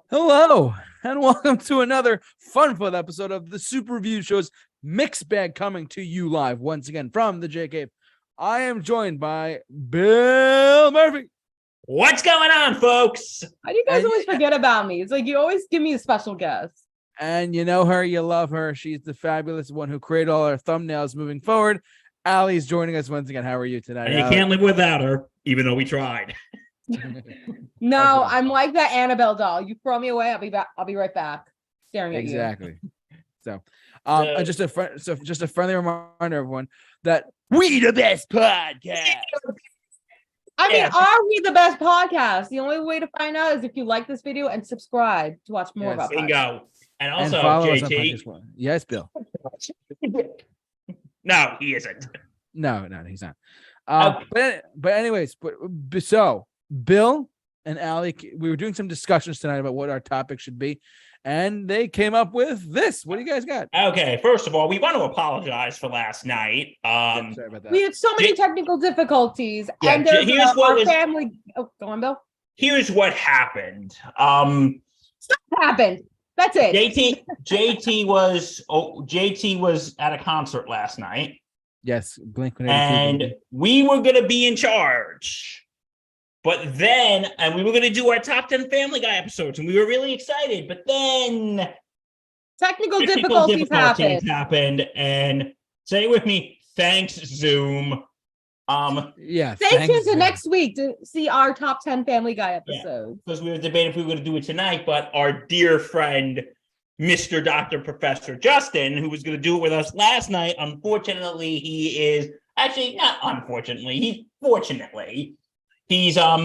Hello, and welcome to another fun-filled episode of the Super Review Show's Mixed Bag, coming to you live once again from the J Cave. I am joined by Bill Murphy. What's going on, folks? How do you guys always forget about me? It's like you always give me a special guest. And you know her, you love her. She's the fabulous one who created all our thumbnails moving forward. Allie's joining us once again. How are you tonight? And you can't live without her, even though we tried. No, I'm like that Annabelle doll. You throw me away, I'll be back. I'll be right back, staring at you. Exactly. So, just a friendly reminder, everyone, that we the best podcast. I mean, are we the best podcast? The only way to find out is if you like this video and subscribe to watch more about Bingo. podcasts. And also, follow us on JT. podcast. Yes, Bill. No, he isn't. No, he's not. But anyways, so Bill and Allie, we were doing some discussions tonight about what our topic should be, and they came up with this. What do you guys got? Okay, first of all, we want to apologize for last night. Sorry about that. We had so many technical difficulties, Yeah, and there's here's what our was- family. Oh, go on, Bill. Here's what happened. Stuff happened. That's it. JT was at a concert last night, Yes, Blink-182. and we were gonna be in charge. But then, and we were going to do our top 10 Family Guy episodes, and we were really excited. But then Technical difficulties happened. and say it with me, thanks, Zoom. Yeah. Stay tuned to Zoom. next week to see our top 10 Family Guy episodes. Because we were debating if we were going to do it tonight, but our dear friend, Mr. Dr. Professor Justin, who was going to do it with us last night, unfortunately, he is actually not unfortunately, fortunately. He's out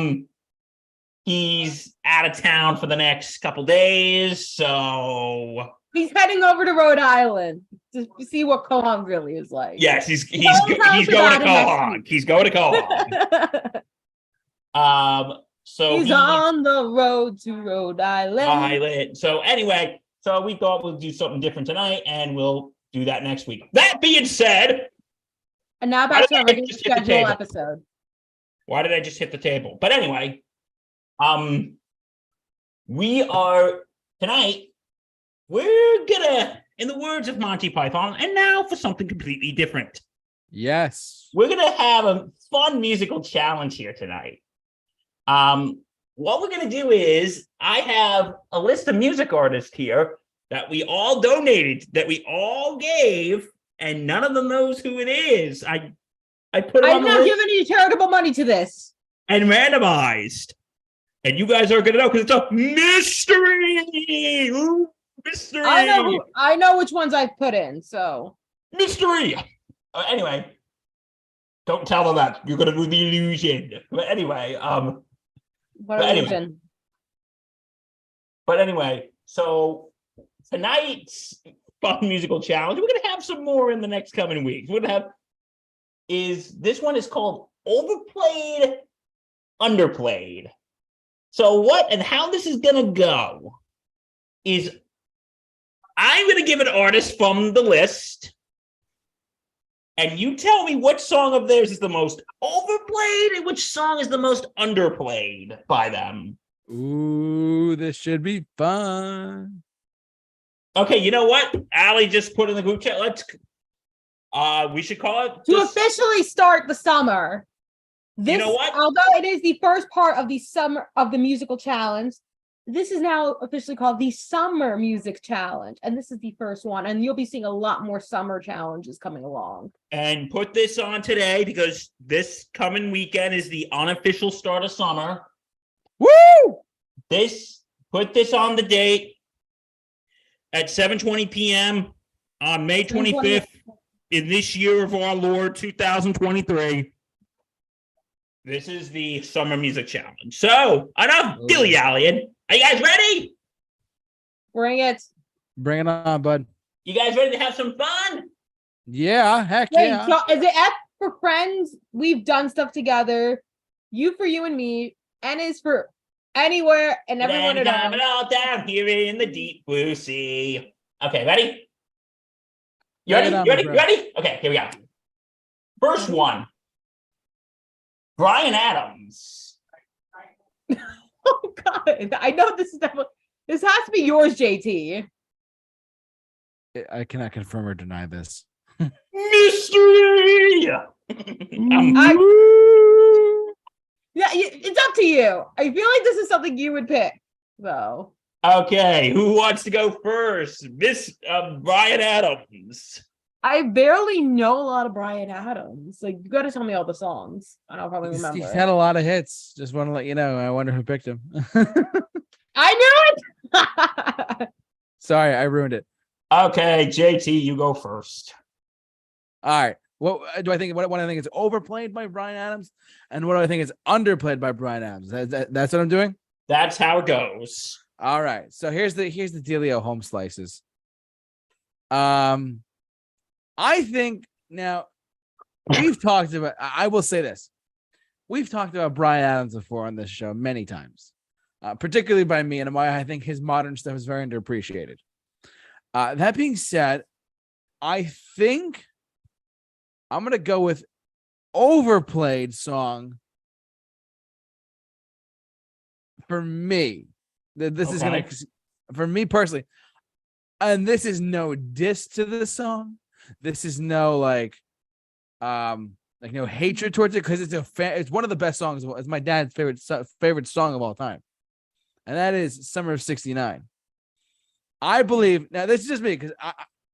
of town for the next couple days, so He's heading over to Rhode Island to see what Cohog really is like. yes, he's going to about it next Cohog. He's going to Cohog. So he's on the road to Rhode Island. So anyway, so we thought we'll do something different tonight, and we'll do that next week. That being said, And now back to our regular Just hit the schedule table. episode. why did I just hit the table? But anyway, we are tonight. We're gonna, in the words of Monty Python, and now for something completely different. Yes. We're gonna have a fun musical challenge here tonight. What we're gonna do is I have a list of music artists here that we all donated, that we all gave, and none of them knows who it is. I put it on I'm the not list giving any charitable money to this. and randomized. And you guys are gonna know because it's a mystery. Ooh, mystery. I know which ones I've put in, so Mystery. Anyway, don't tell them that. You're gonna do the illusion. But anyway, what But anyway. illusion. So tonight's fun musical challenge, we're gonna have some more in the next coming weeks. We're gonna have this one is called Overplayed, Underplayed. So what and how this is gonna go is I'm gonna give an artist from the list, and you tell me which song of theirs is the most overplayed and which song is the most underplayed by them. Ooh, this should be fun. Okay, you know what? Allie just put in the group chat. We should call it To officially start the summer. This, You know what? Although it is the first part of the summer of the musical challenge, this is now officially called the Summer Music Challenge, and this is the first one. And you'll be seeing a lot more summer challenges coming along. and put this on today because this coming weekend is the unofficial start of summer. Woo! Put this on the date at 7:20 p.m. on May 25th in this year of our Lord 2023. This is the Summer Music Challenge. So, enough dilly-dallying. Are you guys ready? Bring it. Bring it on, bud. You guys ready to have some fun? Yeah, heck Wait, yeah. so is it F for friends? We've done stuff together. U for you and me. N is for anywhere and everyone Then at have home. it all down here in the deep blue sea. Okay, ready? You Bring ready? it on, You ready? bro. You ready? Okay, here we go. First one. Bryan Adams. Oh God, I know this is definitely. This has to be yours, JT. I cannot confirm or deny this. Mystery. Yeah, it's up to you. I feel like this is something you would pick, though. Okay, who wants to go first? Miss Bryan Adams. I barely know a lot of Bryan Adams. Like, you got to tell me all the songs, and I'll probably remember. He's had a lot of hits. Just want to let you know. I wonder who picked him. I knew it. Sorry, I ruined it. Okay, JT, you go first. All right. What do I think? What I think is overplayed by Bryan Adams, and what do I think is underplayed by Bryan Adams? That's what I'm doing. That's how it goes. All right. So here's the dealio, home slices. I think now we've talked about. I will say this: we've talked about Bryan Adams before on this show many times, particularly by me, and why I think his modern stuff is very underappreciated. That being said, I think I'm gonna go with Overplayed song for me. This is gonna, for me personally, and this is no diss to the song. This is no no hatred towards it, because it's one of the best songs. It's my dad's favorite song of all time, and that is "Summer of '69." I believe, now this is just me, because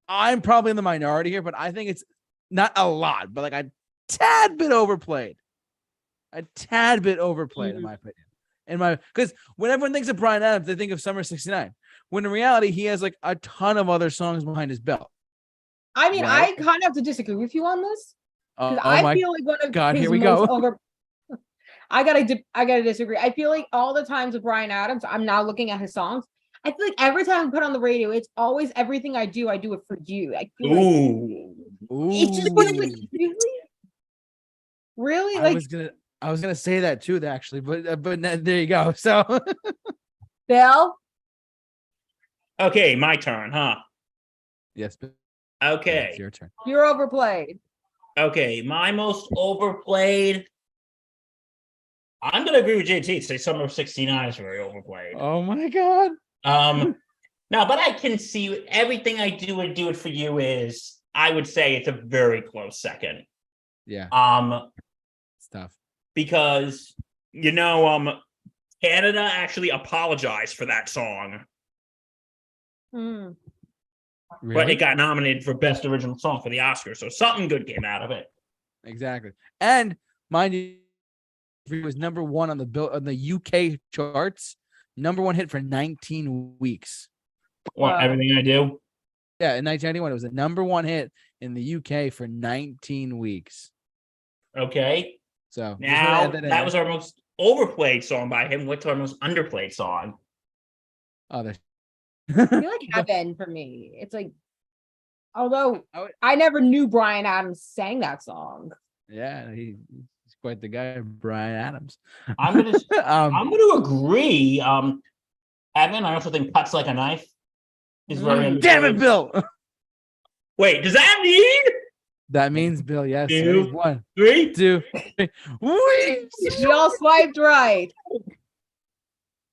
I'm probably in the minority here, but I think it's not a lot, but like a tad bit overplayed. A tad bit overplayed, in my opinion. Because when everyone thinks of Bryan Adams, they think of Summer of '69. When in reality, he has like a ton of other songs behind his belt. I mean, Right? I kind of have to disagree with you on this. Oh I feel like one of God, his here we most go. I gotta disagree. I feel like all the times with Bryan Adams, I'm now looking at his songs. I feel like every time I put on the radio, it's always everything I do it for you. I feel like it's just like, really, I like was gonna say that too, actually, but there you go. So, Bill. Okay, my turn, huh? Yes. Okay. It's your turn. You're overplayed. Okay, my most overplayed. I'm gonna agree with JT. Say Summer of '69 is very overplayed. Oh my God. No, but I can see everything I do and do it for you is, I would say it's a very close second. Yeah. It's tough. Because Canada actually apologized for that song. Hmm. Really? But it got nominated for Best Original Song for the Oscars, so something good came out of it. Exactly. And mind you, it was number one on the UK charts, number one hit for 19 weeks. What, Everything I Do? Yeah, in 1991, it was the number one hit in the UK for 19 weeks. Okay. So now that was our most overplayed song by him. What's our most underplayed song? Oh, I feel like Heaven for me. It's like, although I never knew Bryan Adams sang that song. Yeah, he's quite the guy, Bryan Adams. I'm gonna agree. Evan, I also think Cuts Like a Knife is very underplayed. Damn it, Bill. Wait, does that mean? That means Bill, yes. 2, 1, 3, 2, 3. We all swiped right.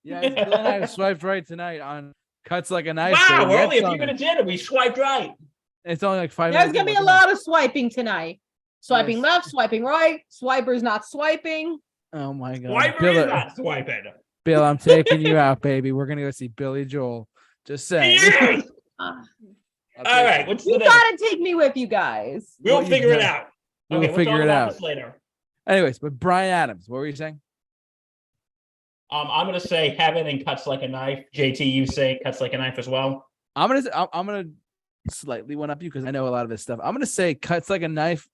Yeah, Bill and I swiped right tonight on Cuts Like a Knife. Wow, we're only a few minutes in and we swiped right. It's only like 5 There's minutes. gonna be a lot of swiping tonight. Swiping Yes. left, swiping right. Swiper's not swiping. Oh my God. Swiper is not swiping. Bill, I'm taking you out, baby. We're gonna go see Billy Joel. Just saying. Yes! All right, what's the You next? gotta take me with you guys. We'll figure it out. We'll Okay, we'll figure talk it about out this later. Anyways, but Bryan Adams, what were you saying? I'm gonna say Heaven and Cuts Like a Knife. JT, you say Cuts Like a Knife as well. I'm gonna slightly one up you because I know a lot of this stuff. I'm gonna say Cuts Like a Knife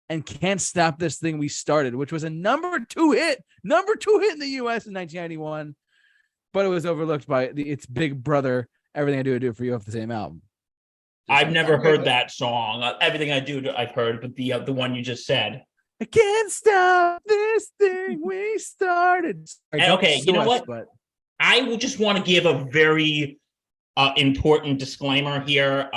and Can't Stop This Thing We Started, which was a number two hit in the US in 1991, but it was overlooked by its big brother, Everything I Do for You, off the same album. I've never heard that song. Everything I Do, I've heard, but the one you just said. I can't stop this thing we started. Sorry, Okay, you know what? But I will just want to give a very important disclaimer here.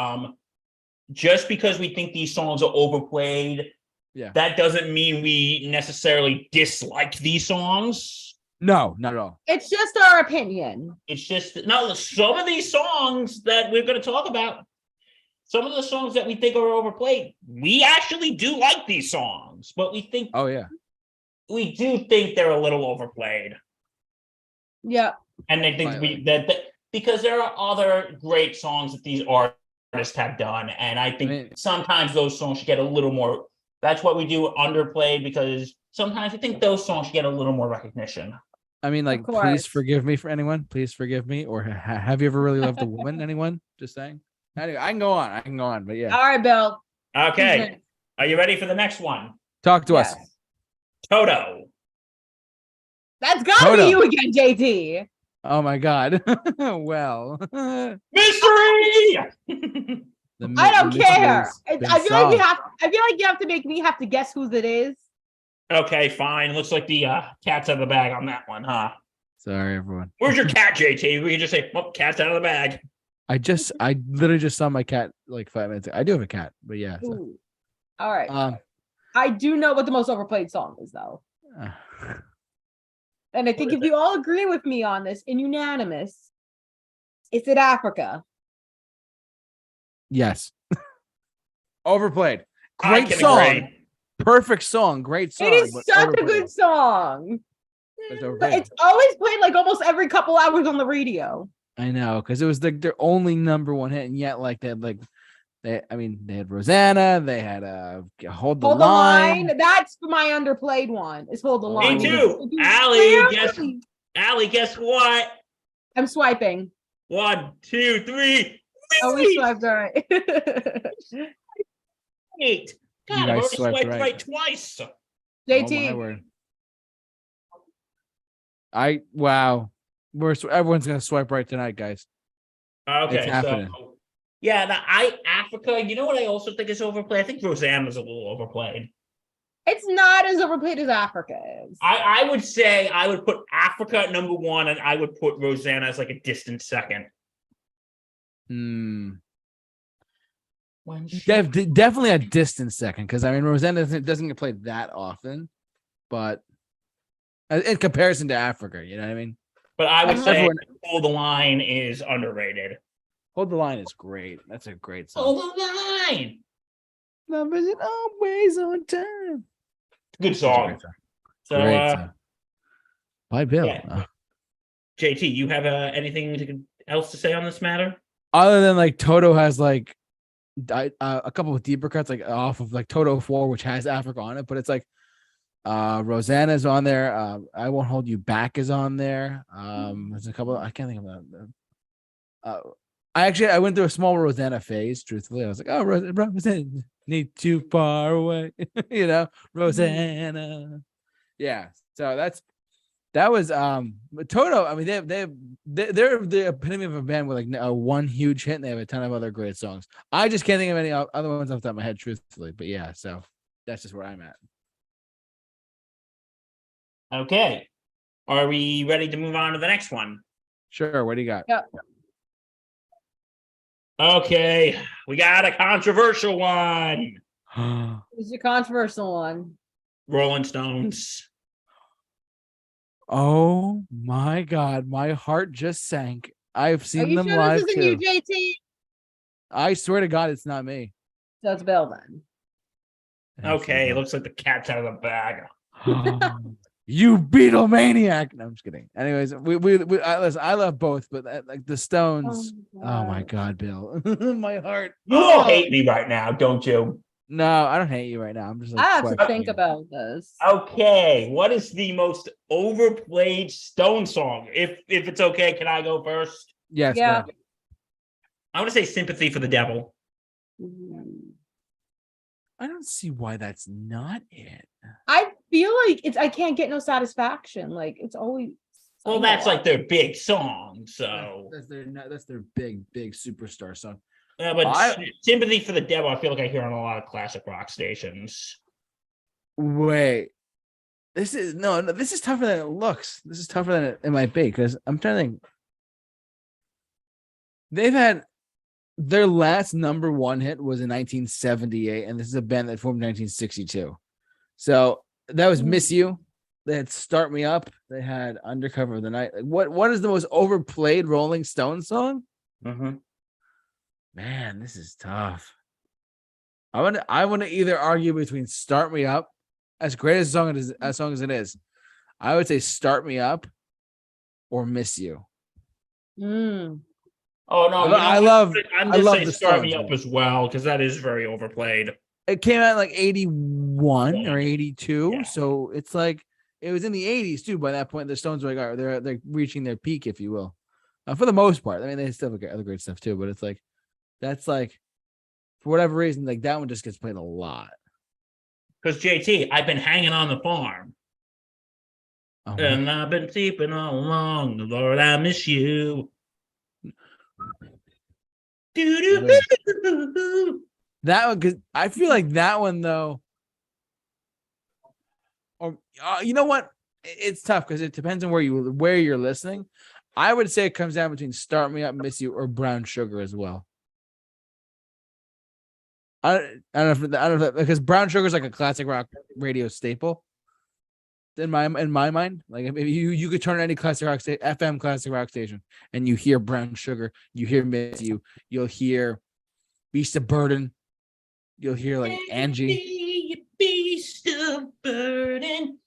Just because we think these songs are overplayed Yeah. That doesn't mean we necessarily dislike these songs. No, not at all. It's just our opinion. It's just no. Some of these songs that we're going to talk about, some of the songs that we think are overplayed, we actually do like these songs, but we think Oh yeah. we do think they're a little overplayed. Yeah. And I think that because there are other great songs that these artists have done, and I think sometimes those songs should get a little more. That's what we do underplayed, because sometimes I think those songs should get a little more recognition. I mean, like, please forgive me for anyone. Please forgive me. Or have you ever really loved a woman? Anyone? Just saying. Anyway, I can go on. But yeah. All right, Bill. Okay. Are you ready for the next one? Talk to us. Toto. That's gotta be you again, JT. Oh my God. Well. Mystery. I don't care. I feel like you have to make me have to guess whose it is. Okay, fine. Looks like the cat's out of the bag on that one, huh? Sorry, everyone. Where's your cat, JT? We can just say, "Oh, cat's out of the bag." I literally just saw my cat like 5 minutes ago. I do have a cat, but yeah. So. All right. I do know what the most overplayed song is, though. And I think if you all agree with me on this and unanimous, it's in Africa. Yes. Overplayed. Great song. Agree. Perfect song. Great song. It is such a good song. But it's always played like almost every couple hours on the radio. I know, because it was their only number one hit, and yet like they had Rosanna, they had Hold the Line. That's my underplayed one. It's Hold the Line. Me too. Allie, guess what? I'm swiping. 1, 2, 3. Oh, we swiped all right. 8. God, I've already swiped right twice. JT. Oh, wow. Everyone's gonna swipe right tonight, guys. Okay, so Africa. You know what I also think is overplayed? I think Rosanna's a little overplayed. It's not as overplayed as Africa is. I would say I would put Africa at number 1, and I would put Rosanna as like a distant second. Definitely a distant second, because I mean Rosanna doesn't get played that often, but in comparison to Africa, you know what I mean. But I would say Hold the Line is underrated. Hold the Line is great. That's a great song. Hold the Line. Love isn't always on time. Good song. So, by Bill. Yeah. JT, you have anything else to say on this matter? Other than like Toto has like a couple of deeper cuts, like off of like Toto 4, which has Africa on it, but it's like Rosanna's on there. I Won't Hold You Back is on there. There's a couple. I can't think of that. I went through a small Rosanna phase. Truthfully, I was like, oh, Rosanna, need too far away. You know, Rosanna. Yeah. So that was Toto. I mean, they're the epitome of a band with like one huge hit, and they have a ton of other great songs. I just can't think of any other ones off the top of my head, truthfully. But yeah, so that's just where I'm at. Okay. Are we ready to move on to the next one? Sure. What do you got? Yeah. Okay. We got a controversial one. It's a controversial one. Rolling Stones. Oh my God. My heart just sank. I've seen them sure live this too. You, JT? I swear to God, it's not me. So it's Bill then. Okay. It looks like the cat's out of the bag. You Beatlemaniac. No, I'm just kidding. Anyways, listen, I love both, but like the Stones. Oh my God, Bill. My heart. You all hate me right now, don't you? No, I don't hate you right now. I'm just like, I have to think about this. Okay. What is the most overplayed Stone song? If it's okay, can I go first? Yes. Yeah. I want to say Sympathy for the Devil. I don't see why that's not it. I feel like I can't get no satisfaction. Like it's always. Well, that's like their big song. So that's their big superstar song. But Sympathy for the Devil, I feel like I hear on a lot of classic rock stations. Wait, this is tougher than it looks. This is tougher than it might be, because I'm trying to think. their last number one hit was in 1978, and this is a band that formed in 1962. So that was "Miss You." They had "Start Me Up." They had "Undercover of the Night." Like, what is the most overplayed Rolling Stones song? Mm-hmm. Man, this is tough. I want to either argue between "Start Me Up," as great as a song as it is. I would say "Start Me Up" or "Miss You." Mm. Oh no, I love say the "Start Me Stones, Up" man. as well because that is very overplayed. It came out in like 81 or 82, Yeah. so it's like it was in the 80s too. By that point, the Stones were like, all right, they're reaching their peak, if you will, for the most part. I mean, they still have other great stuff too, but it's like that's like for whatever reason, like that one just gets played a lot. Because JT, I've been hanging on the farm. Oh, And I've been sleeping all along. Lord, I miss you. that one, because I feel like that one though, or you know what? It's tough because it depends on where you're listening. I would say it comes down between "Start Me Up," "Miss You," or "Brown Sugar" as well. I don't know if because "Brown Sugar" is like a classic rock radio staple. In my mind, like if you could turn on any classic rock FM classic rock station and you hear "Brown Sugar," you hear "Miss You," you'll hear "Beast of Burden," you'll hear like Angie. Beast of burden.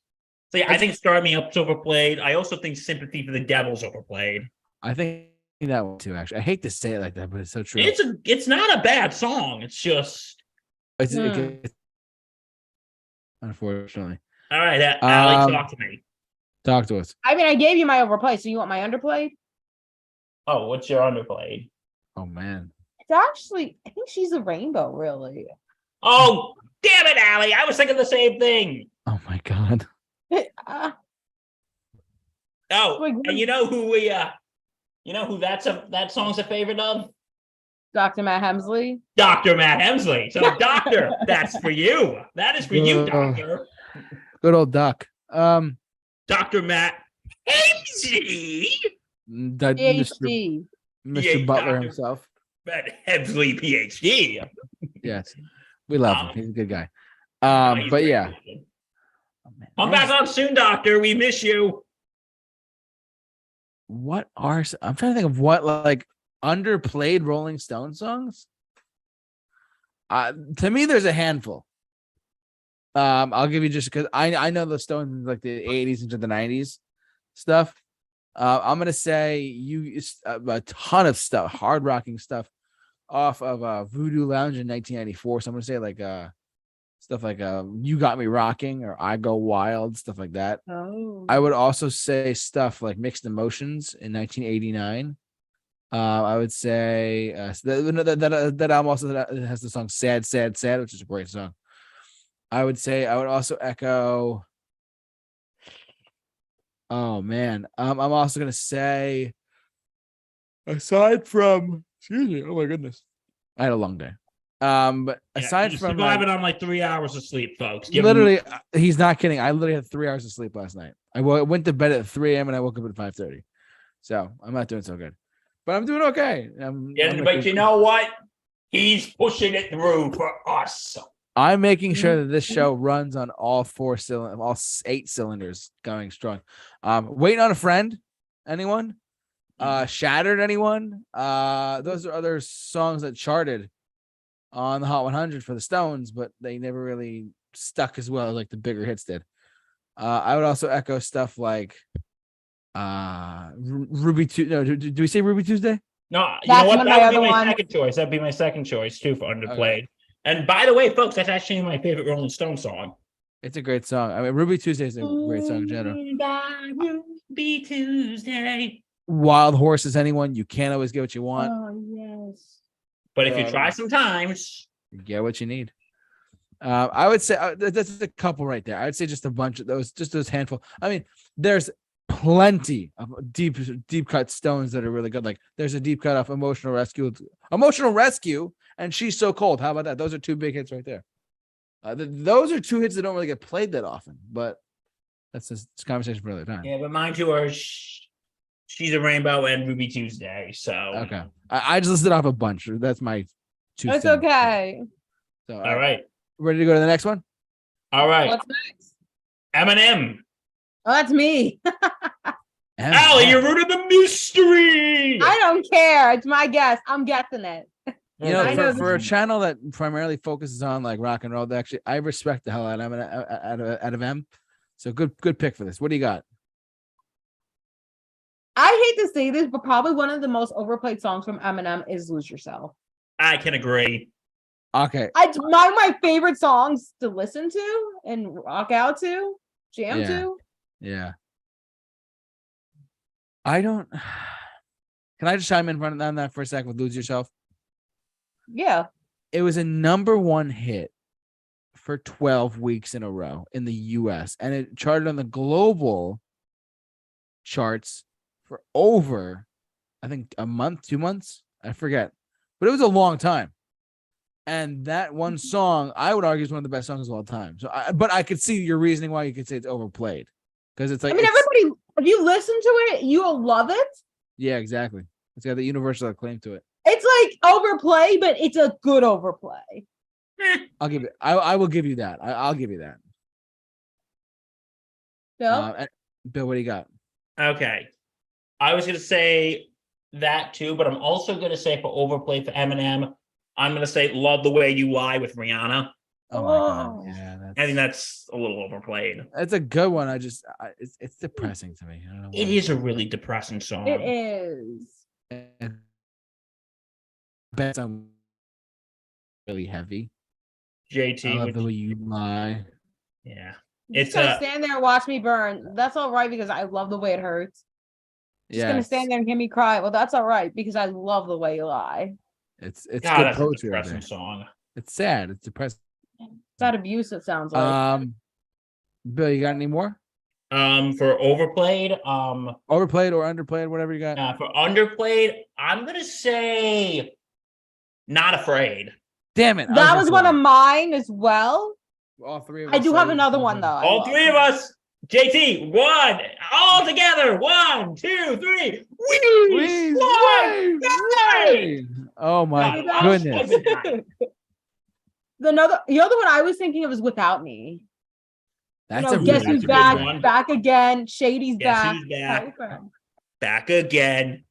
So yeah, I think "Start Me Up's overplayed. I also think "Sympathy for the Devil's" overplayed. I think that one too. Actually, I hate to say it like that, but it's so true. It's not a bad song. It's just unfortunately. All right, Alex, talk to me. Talk to us. I mean, I gave you my overplay, so you want my underplayed? Oh, what's your underplayed? Oh man, It's actually, I think She's a Rainbow, really. Oh, damn it, Allie! I was thinking the same thing. oh my god. Oh, and you know who that song's a favorite of? Dr. Matt Hemsley. Dr. Matt Hemsley. So, Doctor, that's for you. That is for you, Doctor. Good old Doc. Dr. Matt Hemsley. Mr. Yeah, Butler Dr. himself. Matt Hemsley, PhD. Yes, we love him. He's a good guy. He's But very yeah, good. Come back on soon, Doctor. We miss you. I'm trying to think of what like underplayed Rolling Stone songs. To me, there's a handful. I'll give you just because I know the Stones in like the 80s into the 90s stuff. I'm gonna say a ton of stuff, hard rocking stuff off of Voodoo Lounge in 1994. So I'm gonna say like stuff like "You Got Me Rocking" or "I Go Wild," stuff like that. Oh. I would also say stuff like "Mixed Emotions" in 1989. I would say that album also has the song "Sad, Sad, Sad," which is a great song. I would also echo. Oh man, I'm also gonna say, aside from, excuse me, oh my goodness, I had a long day. But aside from surviving on like 3 hours of sleep, folks. Literally, he's not kidding. I literally had 3 hours of sleep last night. I went to bed at 3 a.m. and I woke up at 5:30. So I'm not doing so good, but I'm doing okay. But you know what? He's pushing it through for us. I'm making sure that this show runs on all 8 cylinders going strong. Waiting on a Friend. Anyone? Shattered, anyone? Those are other songs that charted on the Hot 100 for the Stones, but they never really stuck as well as like the bigger hits did. I would also echo stuff like Ruby Tuesday. No, do we say Ruby Tuesday? No, you know what? That would be my second choice. That'd be my second choice too for Underplayed. Okay. And by the way, folks, that's actually my favorite Rolling Stone song. It's a great song. I mean, Ruby Tuesday is a great song in general. Ruby Tuesday. Wild Horses, anyone? You can't always get what you want. Oh yes. But if you try sometimes, you get what you need. I would say that's a couple right there. I would say just a bunch of those, just those handful. I mean, there's plenty of deep cut Stones that are really good. Like there's a deep cut off Emotional Rescue, and She's So Cold. How about that? Those are 2 big hits right there. Those are 2 hits that don't really get played that often, but that's a conversation for another time. Yeah, but mind you, are She's a Rainbow and Ruby Tuesday. So Okay. I just listed off a bunch. That's my two It's cents. okay. So, all right. Ready to go to the next one? All right. What's next? Eminem. Oh, that's me. Allie, you're rooting the mystery. I don't care. It's my guess. I'm guessing it. You know, I know for a this- channel that primarily focuses on like rock and roll, actually, I respect the hell out of M. So good pick for this. What do you got? I hate to say this, but probably one of the most overplayed songs from Eminem is "Lose Yourself." I can agree. Okay. It's one of my favorite songs to listen to and rock out to, jam Yeah. to. Yeah. I don't. Can I just chime in front on that for a second with "Lose Yourself"? Yeah. It was a #1 hit for 12 weeks in a row in the US, and it charted on the global charts for over, I think, a month, 2 months. I forget, but it was a long time. And that one song, I would argue, is one of the best songs of all time. So, but I could see your reasoning why you could say it's overplayed, because it's like, I mean, everybody, if you listen to it, you'll love it. yeah, exactly. It's got the universal acclaim to it. It's like overplay, but it's a good overplay. I'll give it. I will give you that. I'll give you that. Bill? Bill, what do you got? Okay. I was going to say that too, but I'm also going to say for overplay for Eminem, I'm going to say Love the Way You Lie with Rihanna. Oh my god, yeah, I think that's a little overplayed. that's a good one. It's depressing to me. I don't know. It is a really depressing song. It is. Bet I'm really heavy. I JT, love would the way you lie. yeah. Just It's gonna stand there and watch me burn. That's all right because I love the way it hurts. Just gonna stand there and hear me cry. Well, that's all right because I love the way you lie. It's God, good that's a poetry right depressing there. song. It's sad. It's depressing. It's that abuse. It sounds like. Bill, you got any more? For overplayed, Overplayed or underplayed, whatever you got. for underplayed, I'm gonna say Not Afraid. Damn it! That was one of mine as well. all three of I us. do have said another Not one though. Afraid. I All love. three of us. JT, one, all together. 1, 2, 3. Please, One, wait. Oh my God, goodness! The other one I was thinking of is Without Me. That's You know, a Guess really Who's good Back, one. Back Again, Shady's Guess Back. Who's Back? Okay. Back again.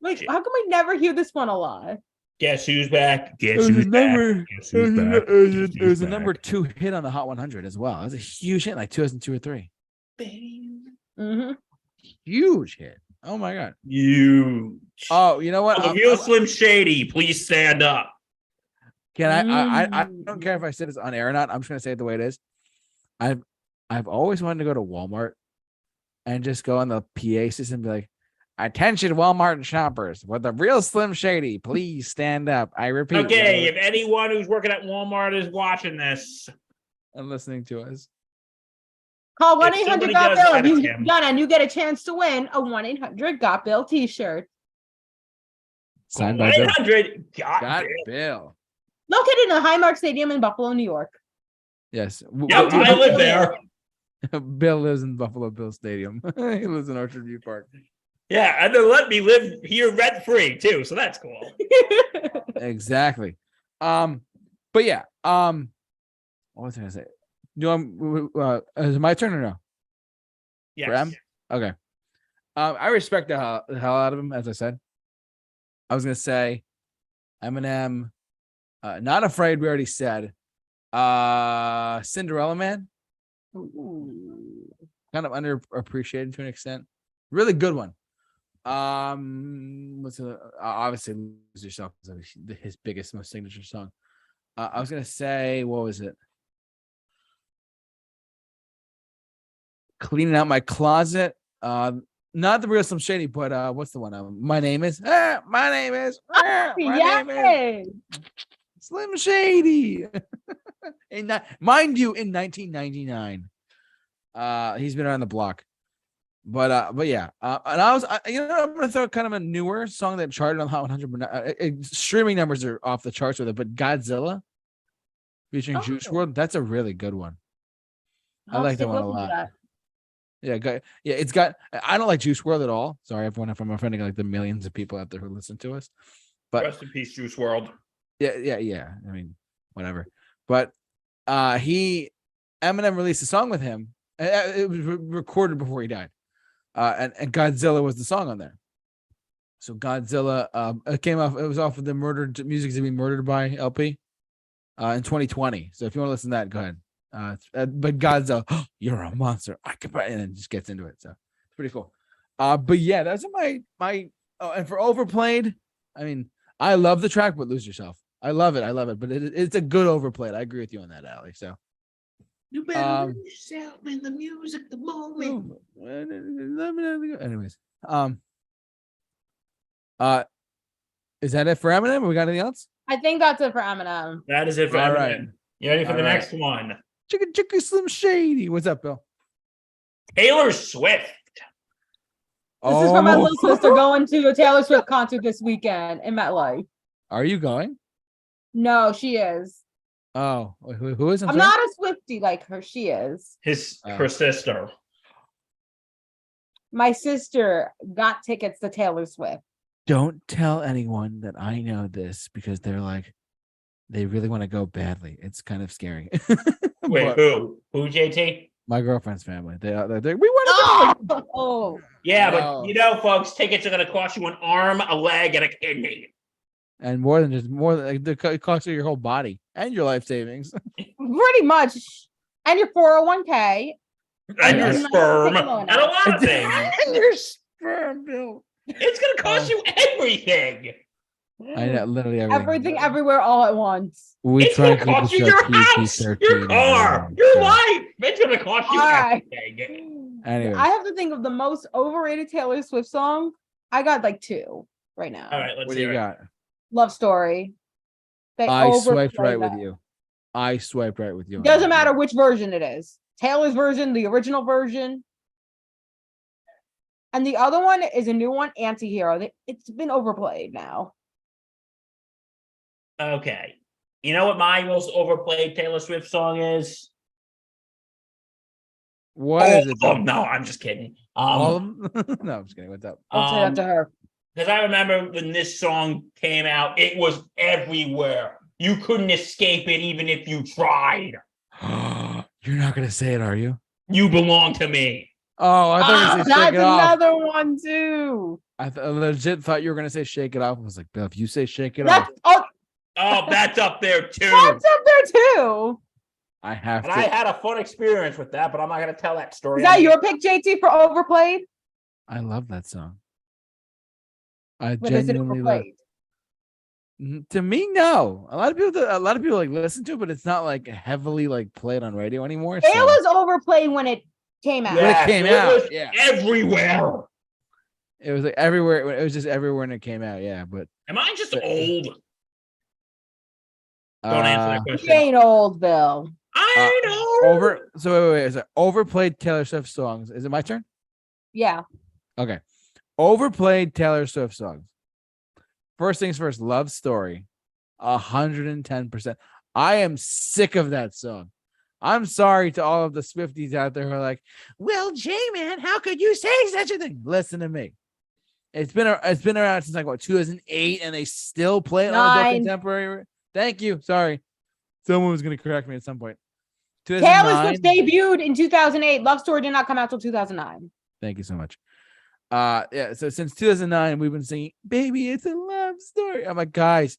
Like, how come we never hear this one a lot? Guess who's back? It Guess was a who's back? number. Guess It was who's a- back? it was a- Guess it was who's a back? #2 hit on the Hot 100 as well. It was a huge hit, like 2002 or 3. Mm-hmm. Huge hit. Oh my god. Huge. Oh, you know what? The real Slim Shady, please stand up. Can I don't care if I say this on air or not. I'm just gonna say it the way it is. I've always wanted to go to Walmart and just go on the PA system and be like, "Attention, Walmart and shoppers! With the real Slim Shady, please stand up." I repeat. Okay, if anyone who's working at Walmart is watching this, and listening to us. Call If 1-800 somebody got does Bill that, and it's you him. done and you get a chance to win a 1-800 got Bill t-shirt. Signed by Bill. 1-800 Got got Bill. Located in the Highmark Stadium in Buffalo, New York. Yes. Yep, I live there. Bill lives in Buffalo Bill Stadium. He lives in Orchard View Park. Yeah, and they let me live here rent free too, so that's cool. Exactly. But yeah. What was I gonna say? Is it my turn or no? Yes. For M? Okay. I respect the hell out of him, as I said. I was gonna say Eminem, Not Afraid, we already said. Cinderella Man, Ooh. kind of underappreciated to an extent. Really good one. What's obviously Lose Yourself is his biggest, most signature song. I was gonna say, what was it? Cleaning Out My Closet. Not the real Slim Shady, but what's the one? My name is. My name is. My name is Yay! Slim Shady. Mind you, in 1999. He's been around the block. But yeah. And I'm gonna throw kind of a newer song that charted on Hot 100. But streaming numbers are off the charts with it. But Godzilla, featuring Juice WRLD, that's a really good one. I I'll like that stick one a with lot. that. Yeah, it's got. I don't like Juice World at all. Sorry, everyone, if I'm offending like the millions of people out there who listen to us. But Rest in peace, Juice World. yeah. I mean, whatever. But Eminem released a song with him. It was recorded before he died. And Godzilla was the song on there. So Godzilla, it came off. It was off of the Murdered Music to Be Murdered by LP, in 2020. So if you want to listen to that, go ahead. But Godzilla, oh, you're a monster. I can, and then just gets into it. So it's pretty cool. But yeah, that's my. And for Overplayed, I mean, I love the track, but Lose Yourself. I love it. But it's a good Overplayed. I agree with you on that, Ali. So. You better lose yourself in the music, the moment. Anyways, is that it for Eminem? We got anything else? I think that's it for Eminem. That is it for All Eminem. right. You ready for All the right. next one? Chicken Slim Shady. What's up, Bill? Taylor Swift. This is for my little sister going to a Taylor Swift concert this weekend in MetLife. Are you going? No, she is. Oh, who is? I'm not a Swiftie like her. She is. Her sister. My sister got tickets to Taylor Swift. Don't tell anyone that I know this because they're like, they really want to go badly. It's kind of scary. Wait, But who? Who, JT? my girlfriend's family. We want to go. Oh, Yeah, No. but folks, tickets are going to cost you an arm, a leg, and a kidney. And more than it costs you your whole body and your life savings. pretty much. And your 401k. And your Yeah. sperm. And a lot of things. And your sperm, Bill. It's going to cost you everything. I know, literally everything. Everywhere, all at once. We It's try going to to keep cost the you show your house, PG-13 your car, and your everything. life. It's going to cost you All right. everything. Anyways. I have to think of the most overrated Taylor Swift song. I got like 2 right now. All right, let's What do hear you it. got? Love Story. They I swiped overplay right with that. you. I swiped right with you. on Doesn't that. matter which version it is. Taylor's version, the original version. And the other one is a new one, Antihero. It's been overplayed now. Okay. You know what my most overplayed Taylor Swift song is? What is it? Oh, Bill? no, I'm just kidding. All of them? No, I'm just kidding. What's up? Don't say that to her. Because I remember when this song came out, it was everywhere. You couldn't escape it even if you tried. You're not gonna say it, are you? You belong to me. Oh, I thought you were gonna say shake That's it off. another one too. I legit thought you were gonna say shake it off. I was like, Bill, if you say shake it That's off, Oh, that's up there too. that's up there too. I have And to. I had a fun experience with that, but I'm not going to tell that story. Is that your pick, JT, for overplayed? I love that song. I But is it genuinely love. overplayed? To me, no. A lot of people like listen to it, but it's not like heavily like played on radio anymore. It so- was overplayed when it came out. When it came out, was yeah. everywhere. It was like everywhere. It was just everywhere when it came out. Yeah, but Am I just old? Don't uh, answer that You question. ain't old, Bill. I know. wait. Is it overplayed Taylor Swift songs? Is it my turn? Yeah. Okay. Overplayed Taylor Swift songs. First things first, Love Story. 110%. I am sick of that song. I'm sorry to all of the Swifties out there who are like, well, J-Man, how could you say such a thing? Listen to me. It's been around since like what 2008, and they still play it on adult 9. contemporary. Thank you. Sorry. Someone was gonna correct me at some point. Taylor 2009. Swift debuted in 2008. Love Story did not come out till 2009. Thank you so much. Yeah, so since 2009, we've been singing Baby, It's a Love Story. I'm like, guys,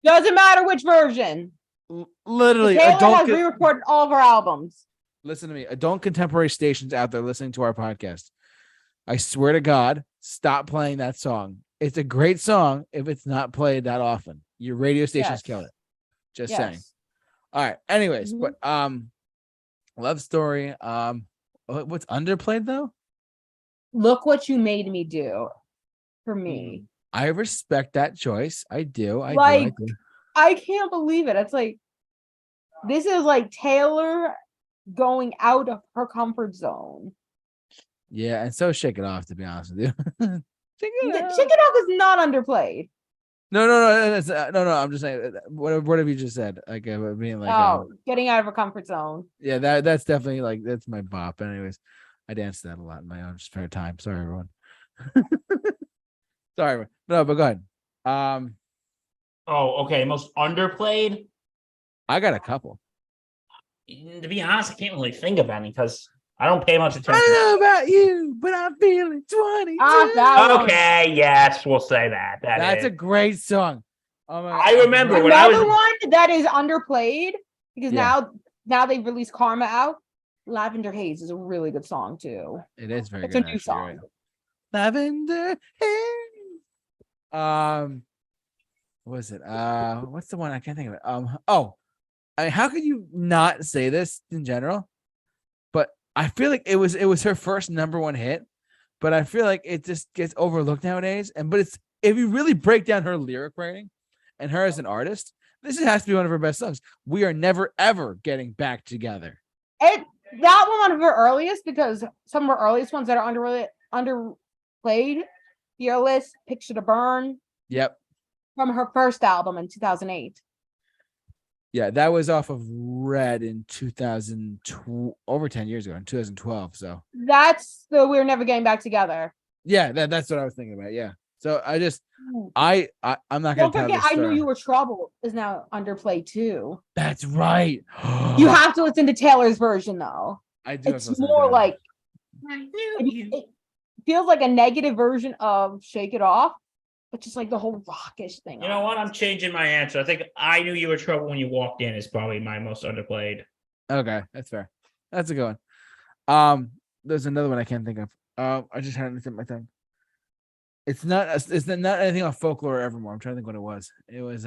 Doesn't matter which version. literally, Taylor adult has re-recorded all of her albums. listen to me. Adult contemporary stations out there listening to our podcast. I swear to God, stop playing that song. It's a great song if it's not played that often. Your radio stations Yes. kill it. Just Yes. saying. All right. Anyways, Mhm. but Love Story. What's underplayed though? Look what you made me do for me. I respect that choice. I do. I Like- do. I can't believe it. It's like this is like Taylor going out of her comfort zone. Yeah, and so Shake It Off, to be honest with you. Shake It Off. Shake It Off is not underplayed. No. No. I'm just saying. What have you just said? Like, being like, Oh, getting out of her comfort zone. yeah, that's definitely like that's my bop. Anyways, I danced that a lot in my own spare time. Sorry, everyone. Sorry, no, but go ahead. Oh, okay. Most underplayed. I got a couple. To be honest, I can't really think of any because I don't pay much I attention. don't know about you, but I'm feeling 22. that one. Okay, yes, we'll say that. That's is. a great song. Oh my I God. remember when I Another was. one that is underplayed because Yeah. now they've released Karma out. Lavender Haze is a really good song too. It is very It's good. a new Actually, song. right? Lavender Haze. What was it? What's the one? I can't think of it. I mean, how could you not say this in general? But I feel like it was her first #1 hit, but I feel like it just gets overlooked nowadays. But it's, if you really break down her lyric writing and her as an artist, this has to be one of her best songs. We are never ever getting back together. That one of her earliest, because some of her earliest ones that are underplayed, Fearless, Picture to Burn, Yep. from her first album in 2008. Yeah, that was off of Red in 2002, over 10 years ago, in 2012. So That's the We're Never Getting Back Together. yeah, that's what I was thinking about. Yeah. So I'm not gonna Don't tell forget, this I Knew story. You Were Trouble is now underplayed too. That's right. You have to listen to Taylor's version though. I do. It's more like it feels like a negative version of Shake It Off, but just like the whole rockish thing. You know what? I'm changing my answer. I think I Knew You Were Trouble When You Walked In is probably my most underplayed. Okay, that's fair. That's a good one. There's another one I can't think of. I just had it in my thing. It's not anything off Folklore or Evermore. I'm trying to think what it was. It was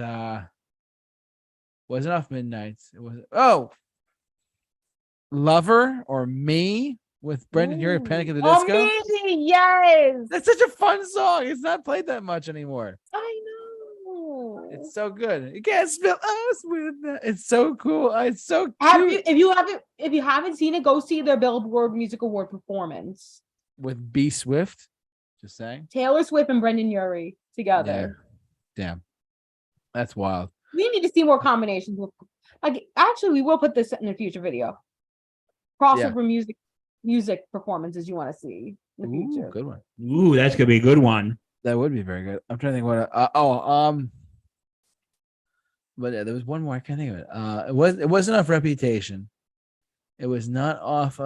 wasn't off Midnights. It was Lover or Me with Brendan Urie, Panic at the Disco. Amazing, yes. That's such a fun song. It's not played that much anymore. I know. It's so good. You can't spell us with that. It's so cool. It's so cute. If you haven't seen it, go see their Billboard Music Award performance With B Swift. Just saying. Taylor Swift and Brendan Urie together. Yeah. Damn. That's wild. We need to see more combinations. Actually, we will put this in a future video. Crossover music performances you want to see in the future. Good one. Ooh, that's gonna be a good one. That would be very good. I'm trying to think what. But yeah, there was one more. I can't think of it. It wasn't off Reputation. It was not off.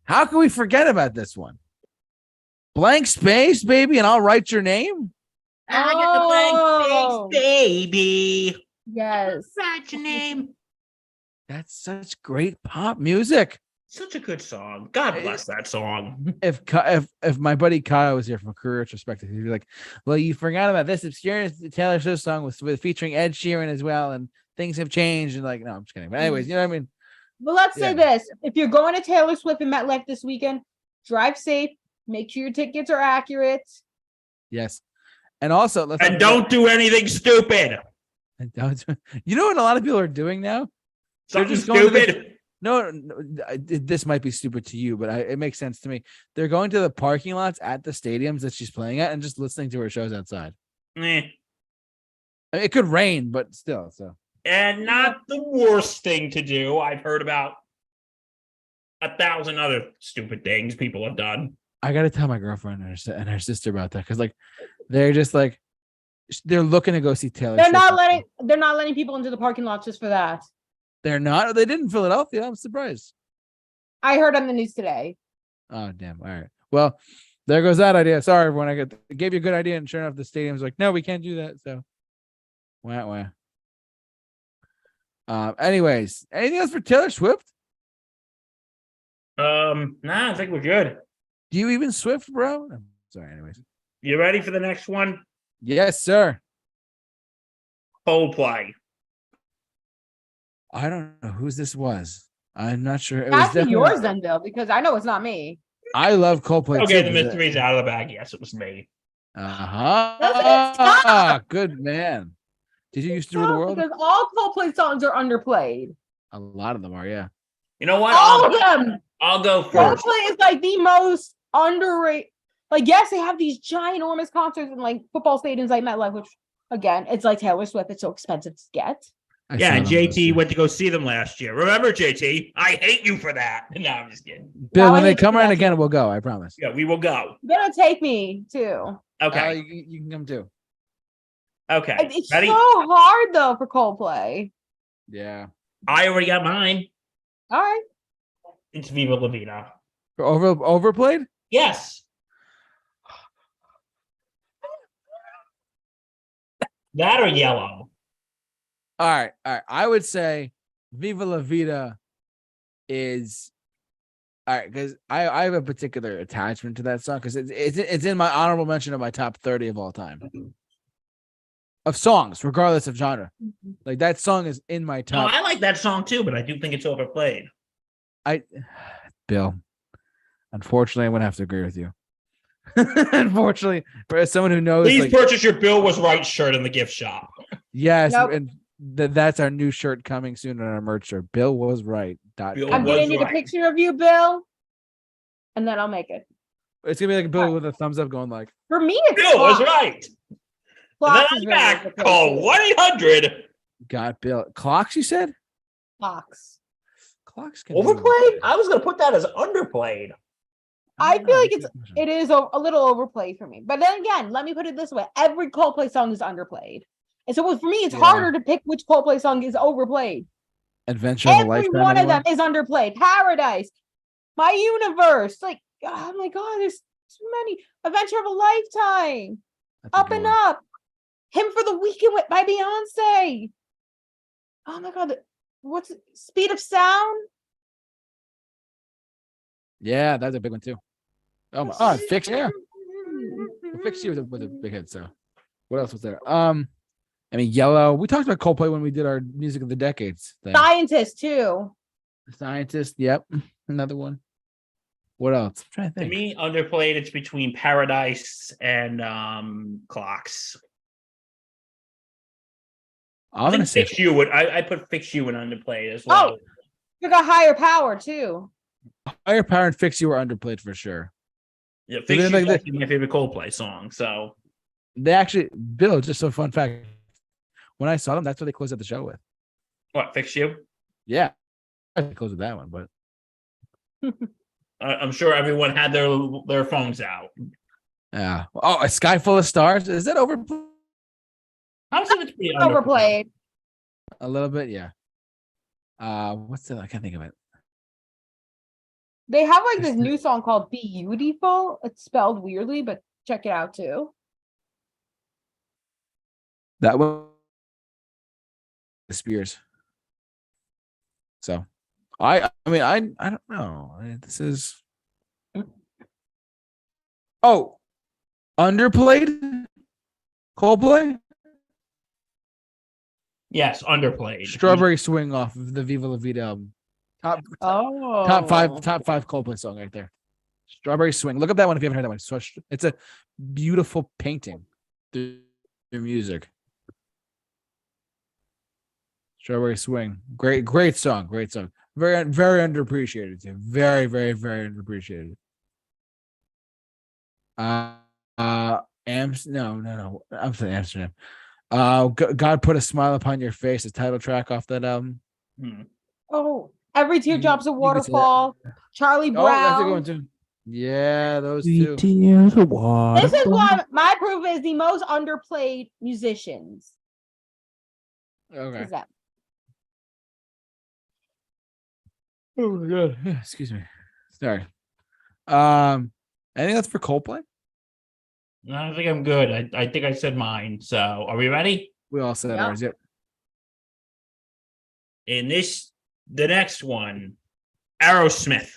How can we forget about this one? Blank Space, baby, and I'll write your name. I got the blank space, baby. Yes. Write your name. That's such great pop music. Such a good song. God bless that song. If my buddy Kyle was here from a career perspective, he'd be like, "Well, you forgot about this obscure Taylor Swift song with featuring Ed Sheeran as well, and things have changed." And like, no, I'm just kidding. But anyways, you know what I mean. But let's say this: if you're going to Taylor Swift and MetLife this weekend, drive safe. Make sure your tickets are accurate. Yes, and also don't do anything stupid. And don't. You know what a lot of people are doing now? Something just going to stupid. No, this might be stupid to you, but it makes sense to me. They're going to the parking lots at the stadiums that she's playing at and just listening to her shows outside. Eh. I mean, it could rain, but still. So. And not the worst thing to do. I've heard about 1,000 other stupid things people have done. I got to tell my girlfriend and her sister about that because, like, they're just like they're looking to go see Taylor. They're not letting people into the parking lot just for that. They're not. They did in Philadelphia. I'm surprised. I heard on the news today. Oh damn! All right. Well, there goes that idea. Sorry, everyone. I gave you a good idea, and sure enough, the stadium's like, no, we can't do that. So, wah. Anyways, anything else for Taylor Swift? Nah, I think we're good. Do you even Swift, bro? I'm sorry. Anyways, You ready for the next one? yes, sir. Coldplay. I don't know whose this was. I'm not sure. It was That's definitely yours then, Bill, because I know it's not me. I love Coldplay. Okay, too, the mystery's out of the bag. Yes, it was me. Good man. Did you used to rule the world? Because all Coldplay songs are underplayed. A lot of them are, yeah. You know what? All of them. I'll go first. Coldplay is like the most underrated. Like, yes, they have these ginormous concerts in like football stadiums like MetLife, which again, it's like Taylor Swift. It's so expensive to get. Yeah, and saw them last JT year. went to go see them last year. Remember, JT? I hate you for that. No, I'm just kidding. Bill, Now when I they hate come you around for that again, too. we'll go. I promise. Yeah, we will go. You better take me too. Okay. You can come too. Okay. It's Ready? so hard though for Coldplay. Yeah. I already got mine. All right. It's Viva La Vida. For overplayed? Yes. That or Yellow. All right. I would say Viva La Vida is all right because I have a particular attachment to that song because it's in my honorable mention of my top 30 of all time of songs, regardless of genre. Like that song is in my No, top. I like that song too, but I do think it's overplayed. Bill, unfortunately, I'm gonna have to agree with you. Unfortunately, for someone who knows, Please like, purchase your Bill Was Right shirt in the gift shop. yes, Nope. and that's our new shirt coming soon on our merch shirt. Bill was right. Bill I'm was gonna need a right. picture of you, Bill, and then I'll make it. It's gonna be like a Bill with a thumbs up, going like, For me, it's Bill was Clocks. right. Clocks And is then I'm very back. overplayed, Call too. 1-800. "Got Bill." Clocks, you said? Clocks. Clocks can be Overplayed? I was going to put that as underplayed. I don't feel know, like that's a good question. it is a little overplayed for me. But then again, let me put it this way: every Coldplay song is underplayed, and so for me, it's Yeah. harder to pick which Coldplay song is overplayed. Adventure of a Every Lifetime. one of anyone? them is underplayed. Paradise, My Universe, like oh my god, there's too many. Adventure of a Lifetime, That's a Up good and one. Up, Him for the Weekend by Beyonce. Oh my god, what's Speed of Sound? Yeah, that's a big one too. Oh my! Oh, Fix Yeah. Fix You was a big hit. So, what else was there? I mean, Yellow. We talked about Coldplay when we did our music of the decades thing. Scientist too. Scientist. Yep, another one. What else? I'm trying to To think. me, underplayed, it's between Paradise and Clocks. I'm I gonna think say Fix You would. I put Fix You in underplayed as well. You got Higher Power too. Higher Power and Fix You are underplayed for sure. Yeah, But Fix then, You like, is actually my favorite Coldplay song. So They actually, Bill. Just a fun fact. When I saw them, that's what they closed out the show with. what? Fix You? Yeah, I closed with that one, but I'm sure everyone had their phones out. yeah. Oh, A Sky Full of Stars. Is that overplayed? I'm saying it's pretty Overplayed. A little bit, yeah. What's that? I can't think of it. They have like this new song called Beautiful. It's spelled weirdly, but check it out too. That one, Spears. So, I mean, I don't know. This is underplayed. Coldplay. Yes, underplayed. Strawberry Swing off of the Viva La Vida album. Top five Coldplay song right there. Strawberry Swing. Look up that one if you haven't heard that one. So it's a beautiful painting through music. Strawberry Swing. Great song. Very underappreciated too. Very underappreciated. No. I'm saying Amsterdam. God Put a Smile Upon Your Face, the title track off that album. Oh, Every Teardrop's a You could say that. Waterfall. Charlie Oh, that's a good Brown. one too. Yeah, those two. This is why my proof is the most underplayed musicians. Okay. Is that Oh my god. Excuse me. Sorry. Anything else for Coldplay? I think I'm good. I think I said mine. So are we ready? We all said Yeah. ours. Yep. In the next one, Aerosmith.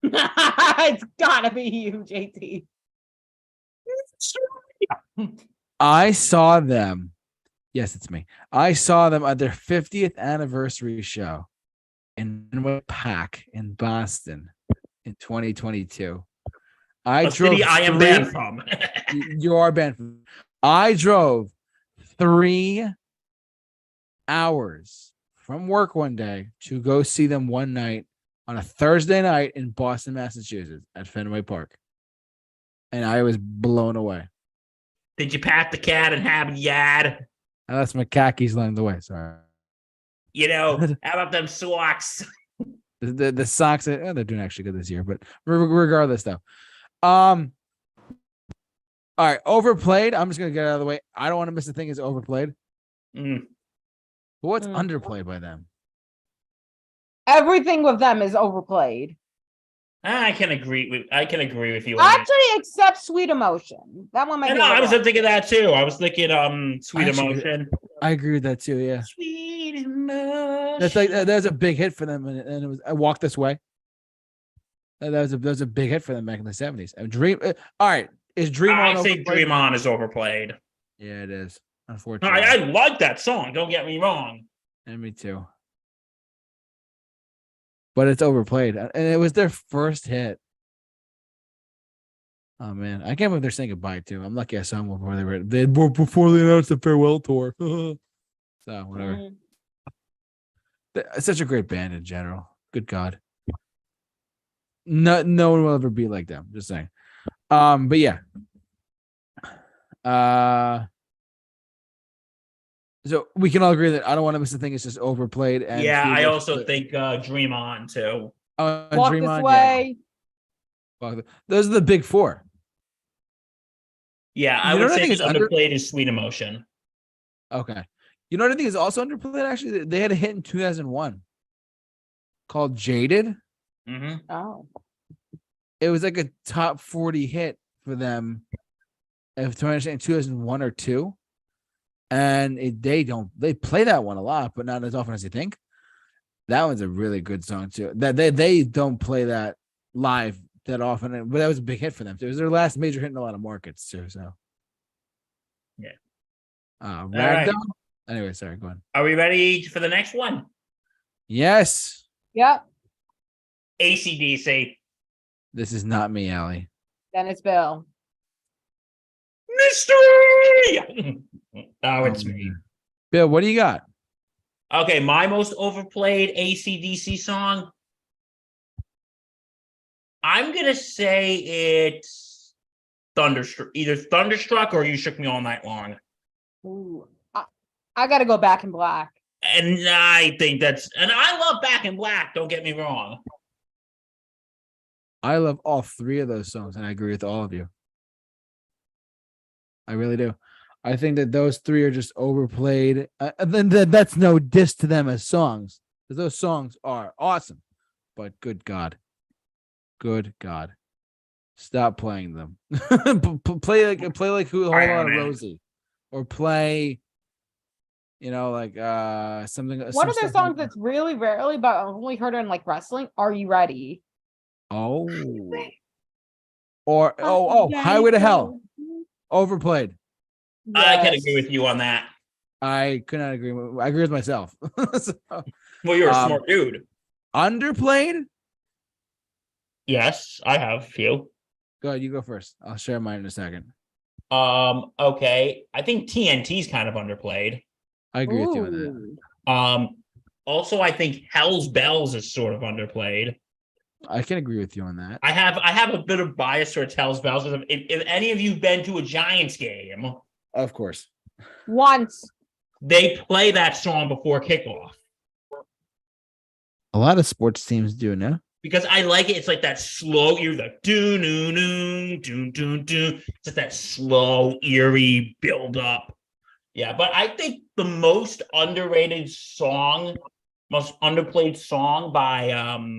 it's gotta be you, JT. I saw them. Yes, it's me. I saw them at their 50th anniversary show in Pack in Boston in 2022. A city I am banned from. You are banned from. I drove 3 hours from work one day to go see them one night on a Thursday night in Boston, Massachusetts at Fenway Park. And I was blown away. Did you pat the cat and have a yad? I left my khakis along the way. Sorry. How about them socks? The Sox, they're doing actually good this year, but regardless, though. All right, Overplayed. I'm just gonna get out of the way. I don't want to miss a thing. Is Overplayed. Mm. But what's underplayed by them? Everything with them is overplayed. I can agree with you. On that. Actually, except Sweet Emotion. That one might be. I was thinking that too. I was thinking Sweet Emotion. I agree with that too. Yeah. Sweet Emotion. That's like that was a big hit for them, and it was I Walk This Way. That was a big hit for them back in the 70s. And Dream. All right, is Dream On? I say Dream On is overplayed. Yeah, it is. Unfortunately, I like that song. Don't get me wrong. And me too. But it's overplayed, and it was their first hit. Oh man, I can't believe they're saying goodbye to. I'm lucky I saw them before they announced the farewell tour. So whatever. It's such a great band in general. Good God. No one will ever be like them. Just saying. But yeah. So we can all agree that I Don't Want to Miss a Thing. It's just overplayed. And yeah, I also think Dream On too. Walk Dream This On, Way. Yeah. Those are the big four. Yeah, I would say underplayed is Sweet Emotion. Okay. You know what I think is also underplayed? Actually, they had a hit in 2001 called Jaded. Mm-hmm. Oh. It was like a top 40 hit for them, if I understand, 2001 or 2. And they play that one a lot, but not as often as you think. That one's a really good song too. That they don't play that live that often, but that was a big hit for them too. It was their last major hit in a lot of markets too. So yeah. Ragdoll. Right. Anyway, sorry, go on. Are we ready for the next one? Yes. Yep. AC/DC. This is not me, Allie. Then it's Bill. Mystery. Oh, it's me. Bill, what do you got? Okay, my most overplayed AC/DC song. I'm gonna say it's Thunderstruck. Either Thunderstruck or You Shook Me All Night Long. Ooh, I gotta go Back in Black. And I think and I love Back in Black. Don't get me wrong. I love all three of those songs, and I agree with all of you. I really do. I think that those three are just overplayed. Then that's no diss to them as songs, because those songs are awesome. But good God, stop playing them. play like Who the Whole Lot of Rosie, or play, something. One of their songs that's really rarely, but I've only heard it in like wrestling. Are You Ready? Oh. Or Highway to Hell. Overplayed. Yes. I can agree with you on that. I could not agree. I agree with myself. Well, you're a smart dude. Underplayed? Yes, I have a few. Go ahead, you go first. I'll share mine in a second. Okay. I think TNT's kind of underplayed. I agree with you on that. Also, I think Hell's Bells is sort of underplayed. I can agree with you on that. I have a bit of bias towards Hell's Bells. If any of you've been to a Giants game, Of course. Once. They play that song before kickoff. A lot of sports teams do now. Because I like it. It's like that slow, you're like do do do do do do. It's just that slow, eerie build up. Yeah, but I think the most underrated song, most underplayed song by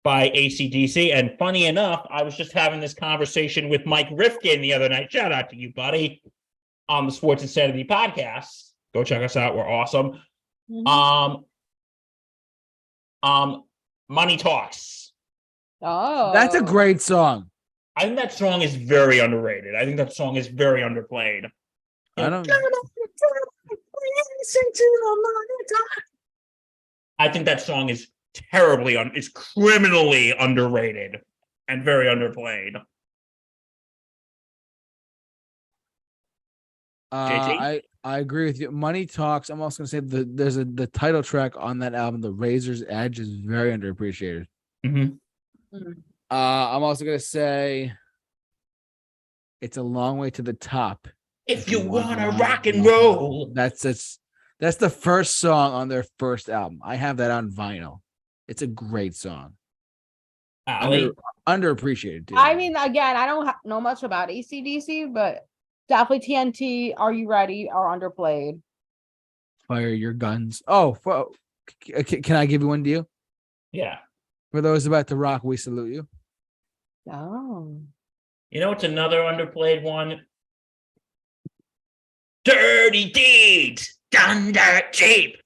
AC/DC. And funny enough, I was just having this conversation with Mike Rifkin the other night. Shout out to you, buddy, on the Sports Insanity podcast. Go check us out. We're awesome. Mm-hmm. Money Talks. Oh, that's a great song. I think that song is very underrated. I think that song is very underplayed. I think that song is is criminally underrated and very underplayed. I agree with you. Money Talks. I'm also gonna say there's the title track on that album, The Razor's Edge, is very underappreciated. Mm-hmm. I'm also gonna say It's a Long Way to the Top. If you wanna rock and roll. That's That's the first song on their first album. I have that on vinyl. It's a great song. Ali? Underappreciated too. I mean, again, I don't know much about AC/DC, but definitely TNT. Are You Ready? Are Underplayed. Fire Your Guns. Oh, can I give you one deal? Yeah. For those about to rock, we salute you. Oh. You know what's another underplayed one? Dirty Deeds Done Dirt Cheap.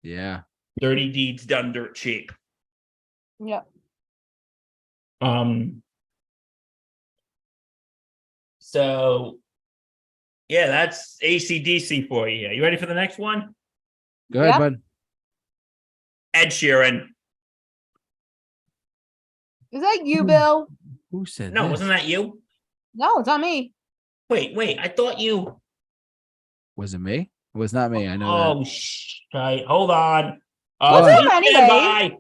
Yeah. Dirty Deeds Done Dirt Cheap. Yep. So yeah, that's AC/DC for you. You ready for the next one? Go ahead, Yep. bud. Ed Sheeran. Is that you, Bill? Who said No, this? wasn't that you? No, it's not me. Wait, I thought you. Was it me? It was not me. I know Oh, right. Hold on. We'll do Please them stand anyway. by.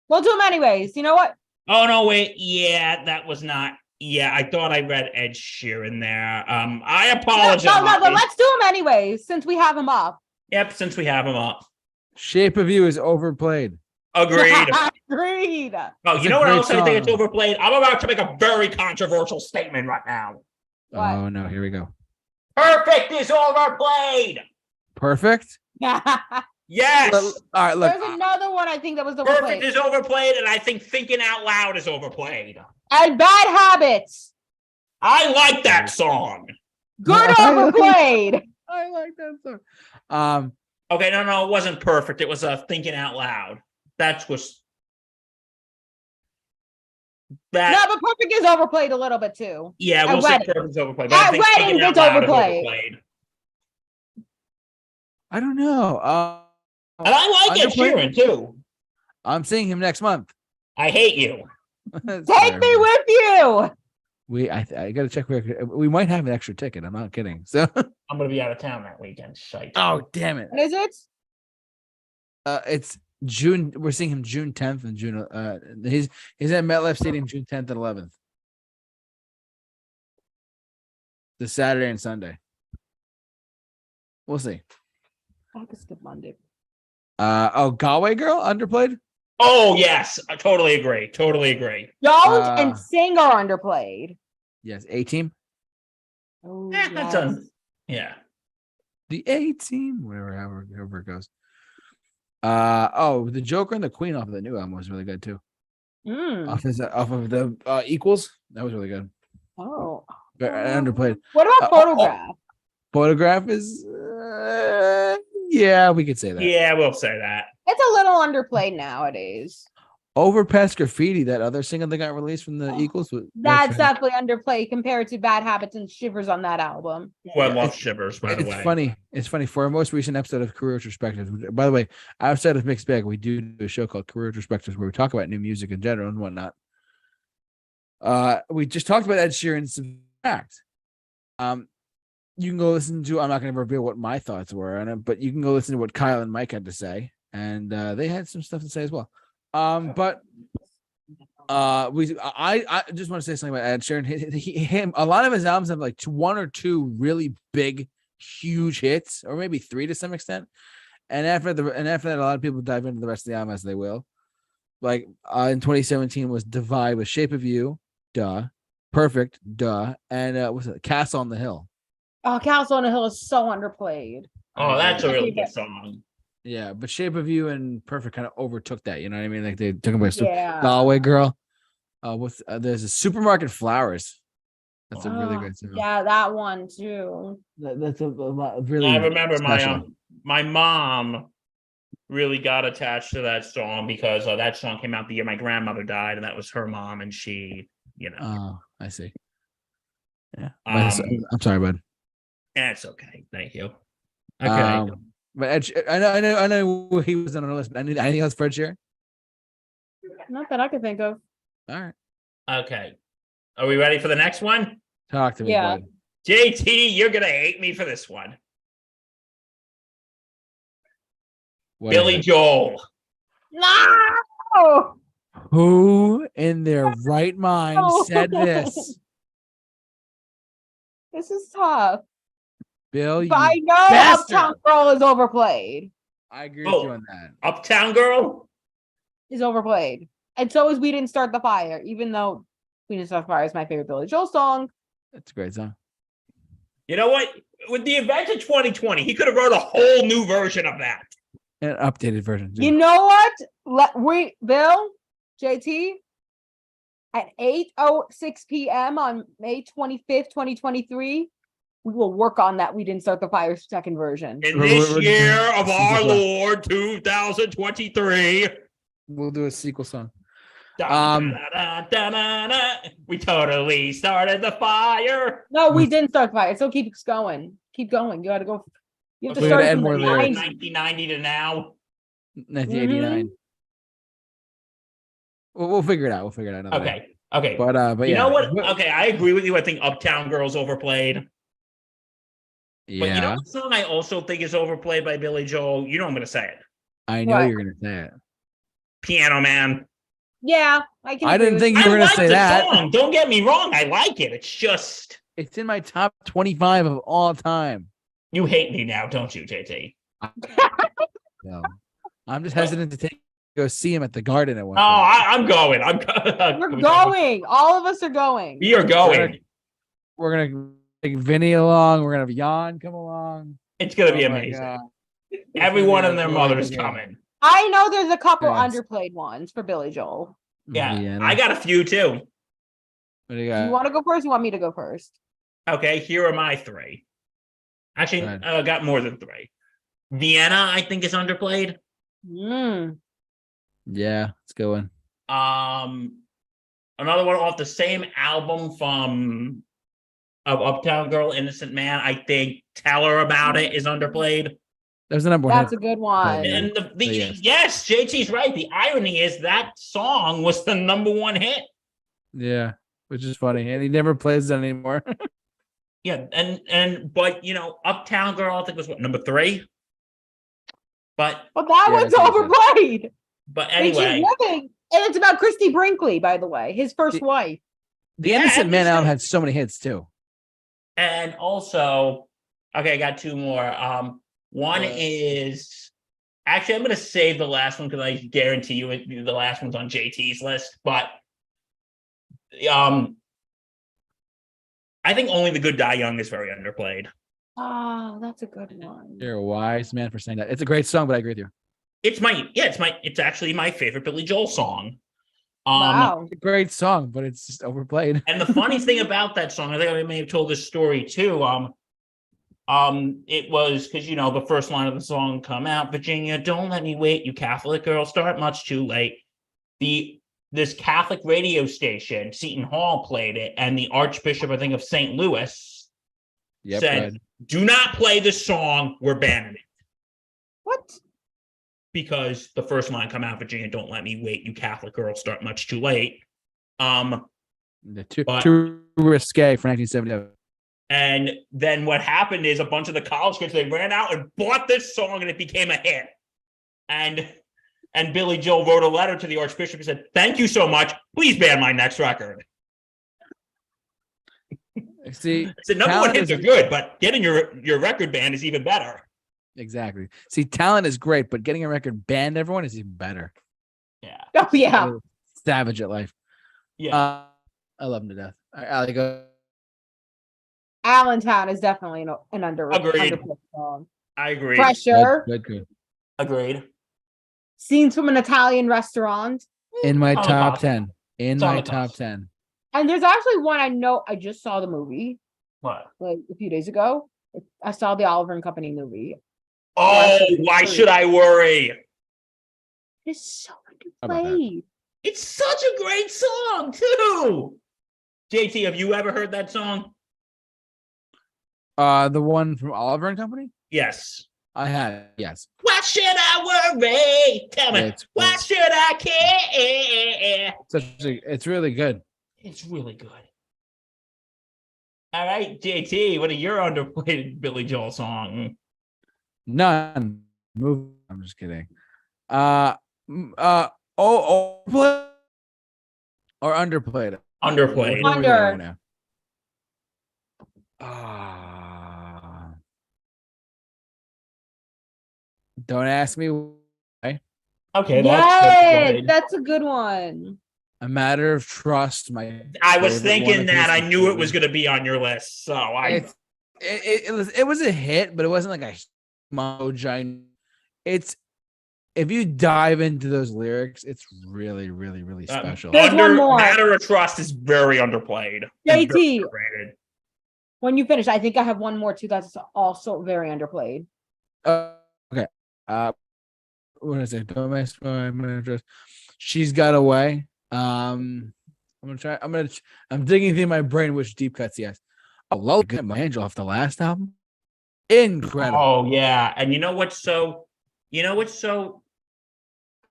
We'll do them anyways. You know what? Oh no, wait. Yeah, that was not. Yeah, I thought I read Ed Sheeran there. I apologize. No, but let's do them anyways since we have them up. Yep, since we have him up. that. Shape of You is overplayed. Agreed. Agreed. Oh, It's you a know what great else I think it's song. overplayed? I'm about to make a very controversial statement right now. What? Oh no, here we go. Perfect is overplayed. Perfect. Yes. All right, look. There's another one I think that was Perfect overplayed. is overplayed, and I think Thinking Out Loud is overplayed. And Bad Habits. I like that song. Good overplayed. I like that song. Okay, no, it wasn't perfect. It was Thinking Out Loud. That was that. No, but Perfect is overplayed a little bit too. Yeah, At we'll say Wedding. perfect is overplayed. But I At think Wedding, Thinking Out it's Loud is overplayed. overplayed. I don't know. And I like Ed Underplayed? Sheeran too. I'm seeing him next month. I hate you. Take me with you. I gotta check. We might have an extra ticket. I'm not kidding. So. I'm gonna be out of town that weekend. Shite. Oh damn it! What is it? It's June. We're seeing him June 10th and June. He's at MetLife Stadium June 10th and 11th. The Saturday and Sunday. We'll see. I could skip Monday. Galway Girl Underplayed. Oh yes, I totally agree. Totally agree. Don't Uh, and Sing are underplayed. Yes, A-Team. Oh, That's yeah. The A-Team, however it goes. The Joker and the Queen off of the new album was really good too. Off of the Equals, that was really good. Oh. Underplayed. What about Photograph? Photograph is, yeah, we could say that. Yeah, we'll say that. It's a little underplayed nowadays. Overpass Graffiti, that other single that got released from the Equals. That's definitely underplayed compared to Bad Habits and Shivers on that album. Oh, I love Shivers, by the way. It's funny. It's funny. For our most recent episode of Career Retrospectives, by the way, outside of Mixed Bag, we do a show called Career Retrospectives where we talk about new music in general and whatnot. We just talked about Ed Sheeran's fact. You can go listen to. I'm not going to reveal what my thoughts were on it, but you can go listen to what Kyle and Mike had to say, and they had some stuff to say as well. I just want to say something about Ed Sheeran. A lot of his albums have like one or two really big, huge hits, or maybe three to some extent. And after that, a lot of people dive into the rest of the album as they will. Like in 2017 was Divide with Shape of You, duh, Perfect, duh, and what's it? Castle on the Hill. Oh, Castle on the Hill is so underplayed. Oh, that's a really good song. Yeah, but Shape of You and Perfect kind of overtook that. You know what I mean? Like they took away Yeah. Galway Girl. There's a Supermarket Flowers. That's a really good song. Yeah, that one too. That's a really. I remember special. my mom really got attached to that song because that song came out the year my grandmother died, and that was her mom, and she, Oh, I see. Yeah, Um, I'm sorry, bud. It's okay. Thank you. Okay. But I know he was on our list. But anything else for Ed Sheeran? Not that I could think of. All right, Okay. Are we ready for the next one? talk to me. Yeah. Bud. JT, you're gonna hate me for this one. What Billy is it? Joel. No. Who in their right mind No. said this? This is tough. Bill, you But I know bastard. Uptown Girl is overplayed. I agree with you Oh. on that. Uptown Girl. Is overplayed. And so is We Didn't Start the Fire, even though We Didn't Start the Fire is my favorite Billy Joel song. That's a great song. You know what? With the event of 2020, he could have wrote a whole new version of that. An updated version. Too. You know what? Bill, JT, at 8:06 p.m. on May 25th, 2023, we will work on that We Didn't Start the Fire second version. In this year of our Lord 2023. We'll do a sequel song. We totally started the fire. No, we didn't start the fire. So keep going. Keep going. You gotta go. You have to We start gotta add from more the lyrics. 1990 to now. 1989. We'll figure it out. We'll figure it out. another day. Okay. But You yeah. know what? Okay, I agree with you. I think Uptown Girl's overplayed. Yeah. But you know what song I also think is overplayed by Billy Joel? You know I'm going to say it. I know What? you're gonna say it. Piano Man. Yeah, I can. I agree didn't with think you. you were I gonna like say the that. song. Don't get me wrong. I like it. It's just It's in my top 25 of all time. you hate me now, don't you, JT? So I'm just hesitant to go see him at the Garden at one Oh, point. I'm going. We're going. All of us are going. We are going. We're gonna take Vinny along. We're gonna have Jan come along. It's going to be Oh my amazing. God. Everyone gonna and be their a mother is great game. coming. I know there's a couple Yes. underplayed ones for Billy Joel. Yeah, Vienna. I got a few too. What do you Do got? you want to go first? Or you want me to go first? Okay, here are my three. Actually, Go ahead. I got more than three. Vienna, I think, is underplayed. Yeah, let's go in. Another one off the same album from of Uptown Girl, Innocent Man. I think Tell Her About It is underplayed. That was the number one. That's a hit. good one. Yeah. And the yes. yes, JT's right. The irony is that song was the number one hit. Yeah, which is funny, and he never plays it anymore. Yeah, but you know, Uptown Girl, I think was what, number 3. But But that Yeah, one's I think so. overplayed. anyway, And she's living. And it's about Christy Brinkley, by the way, his first wife. The Yeah, Innocent Man it's- album had so many hits too. and also, okay, I got two more. One is actually I'm gonna save the last one because I guarantee you the last one's on JT's list. But I think Only the Good Die Young is very underplayed. Oh, that's a good one. You're a wise man for saying that. It's a great song, but I agree with you. It's actually my favorite Billy Joel song. Wow. It's a great song, but it's just overplayed. And the funny thing about that song, I think I may have told this story too. It was because the first line of the song come out, Virginia, don't let me wait, you Catholic girl, start much too late. This Catholic radio station, Seton Hall, played it, and the Archbishop, I think, of St. Louis said, do not play this song, we're banning it. What? Because the first line come out, Virginia, don't let me wait, you Catholic girl, start much too late. Too risque for 1970. And then what happened is a bunch of the college kids, they ran out and bought this song and it became a hit. And Billy Joel wrote a letter to the Archbishop and said, thank you so much. Please ban my next record. See, The number one hits are good, but getting your record banned is even better. Exactly. See, talent is great, but getting a record banned, everyone, is even better. Yeah. Oh, yeah. Savage at life. Yeah. I love him to death. All right, Allie, go. Allentown is definitely an Agreed. underplayed song. I agree. Pressure. Good. Agreed. Scenes from an Italian restaurant. In my It's on the top cusp. 10. In It's on my the top cusp. 10. And there's actually one I know. I just saw the movie What? like a few days ago. I saw the Oliver and Company movie. Oh, why should I worry? It's so about that? underplayed. It's such a great song, too. JT, have you ever heard that song? The one from Oliver and Company? Yes. I had, yes. Why should I worry? Tell me. It's- Why should I care? It's really good. It's really good. All right, JT, what are your underplayed Billy Joel song? None. Move. I'm just kidding. Overplayed or underplayed? Underplayed. Under. Ah. Don't ask me why. Okay, Yes, good. that's a good one. A Matter of Trust. I was favorite one thinking of that. his I knew it was completely. going to be on your list. So It was a hit, but it wasn't like a giant. It's if you dive into those lyrics, it's really, really, really special. There's one more. Matter of Trust is very underplayed. It's very JT, underrated. when you finish, I think I have one more too that's also very underplayed. Okay. What is it? Don't mess with my address. She's Got Away. I'm gonna try. I'm digging through my brain which deep cuts he has. Oh, Lola Good My Angel off the last album. Incredible. Oh yeah, and you know what's so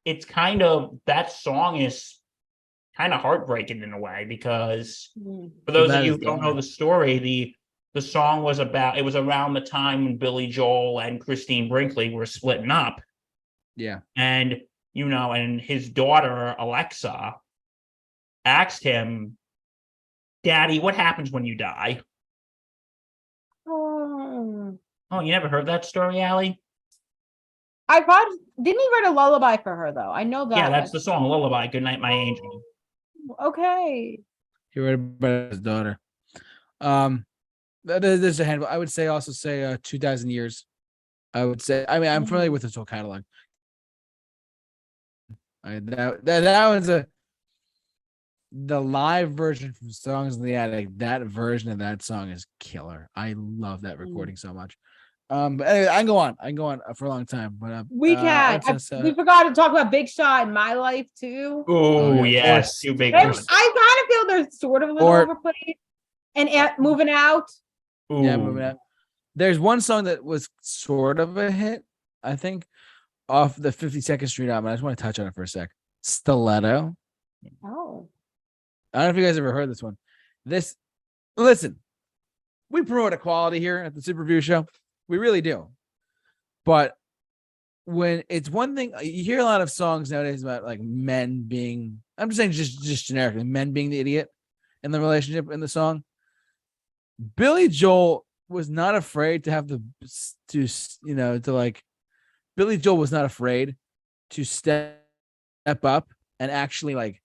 it's kind of that song is kind of heartbreaking in a way because for those of you who don't know the story, the song was around the time when Billy Joel and Christine Brinkley were splitting up. Yeah. And and his daughter Alexa asked him, "Daddy, what happens when you die?" Oh, you never heard that story, Allie? Didn't he write a lullaby for her though? I know that. Yeah, that's the song, Lullaby, Good Night, My Angel. Okay. He wrote about his daughter. There's a handful. I would say 2,000 Years. I would say. I mean, I'm familiar with his whole catalog. That was the live version from Songs in the Attic. That version of that song is killer. I love that recording so much. But anyway, I can go on for a long time. But we can. We forgot to talk about Big Shot in My Life too. Oh yes, two big I ones. kind of feel they're sort of a little overplayed. And Moving Out. Ooh. Yeah, Moving Out. There's one song that was sort of a hit, I think, off the 52nd Street album. I just want to touch on it for a sec. Stiletto. Oh. I don't know if you guys ever heard this one. Listen, we promote equality here at the Super Review Show. We really do. But when it's one thing, you hear a lot of songs nowadays about like men being, I'm just saying just generically, men being the idiot in the relationship in the song. Billy Joel was not afraid to have Billy Joel was not afraid to step up and actually like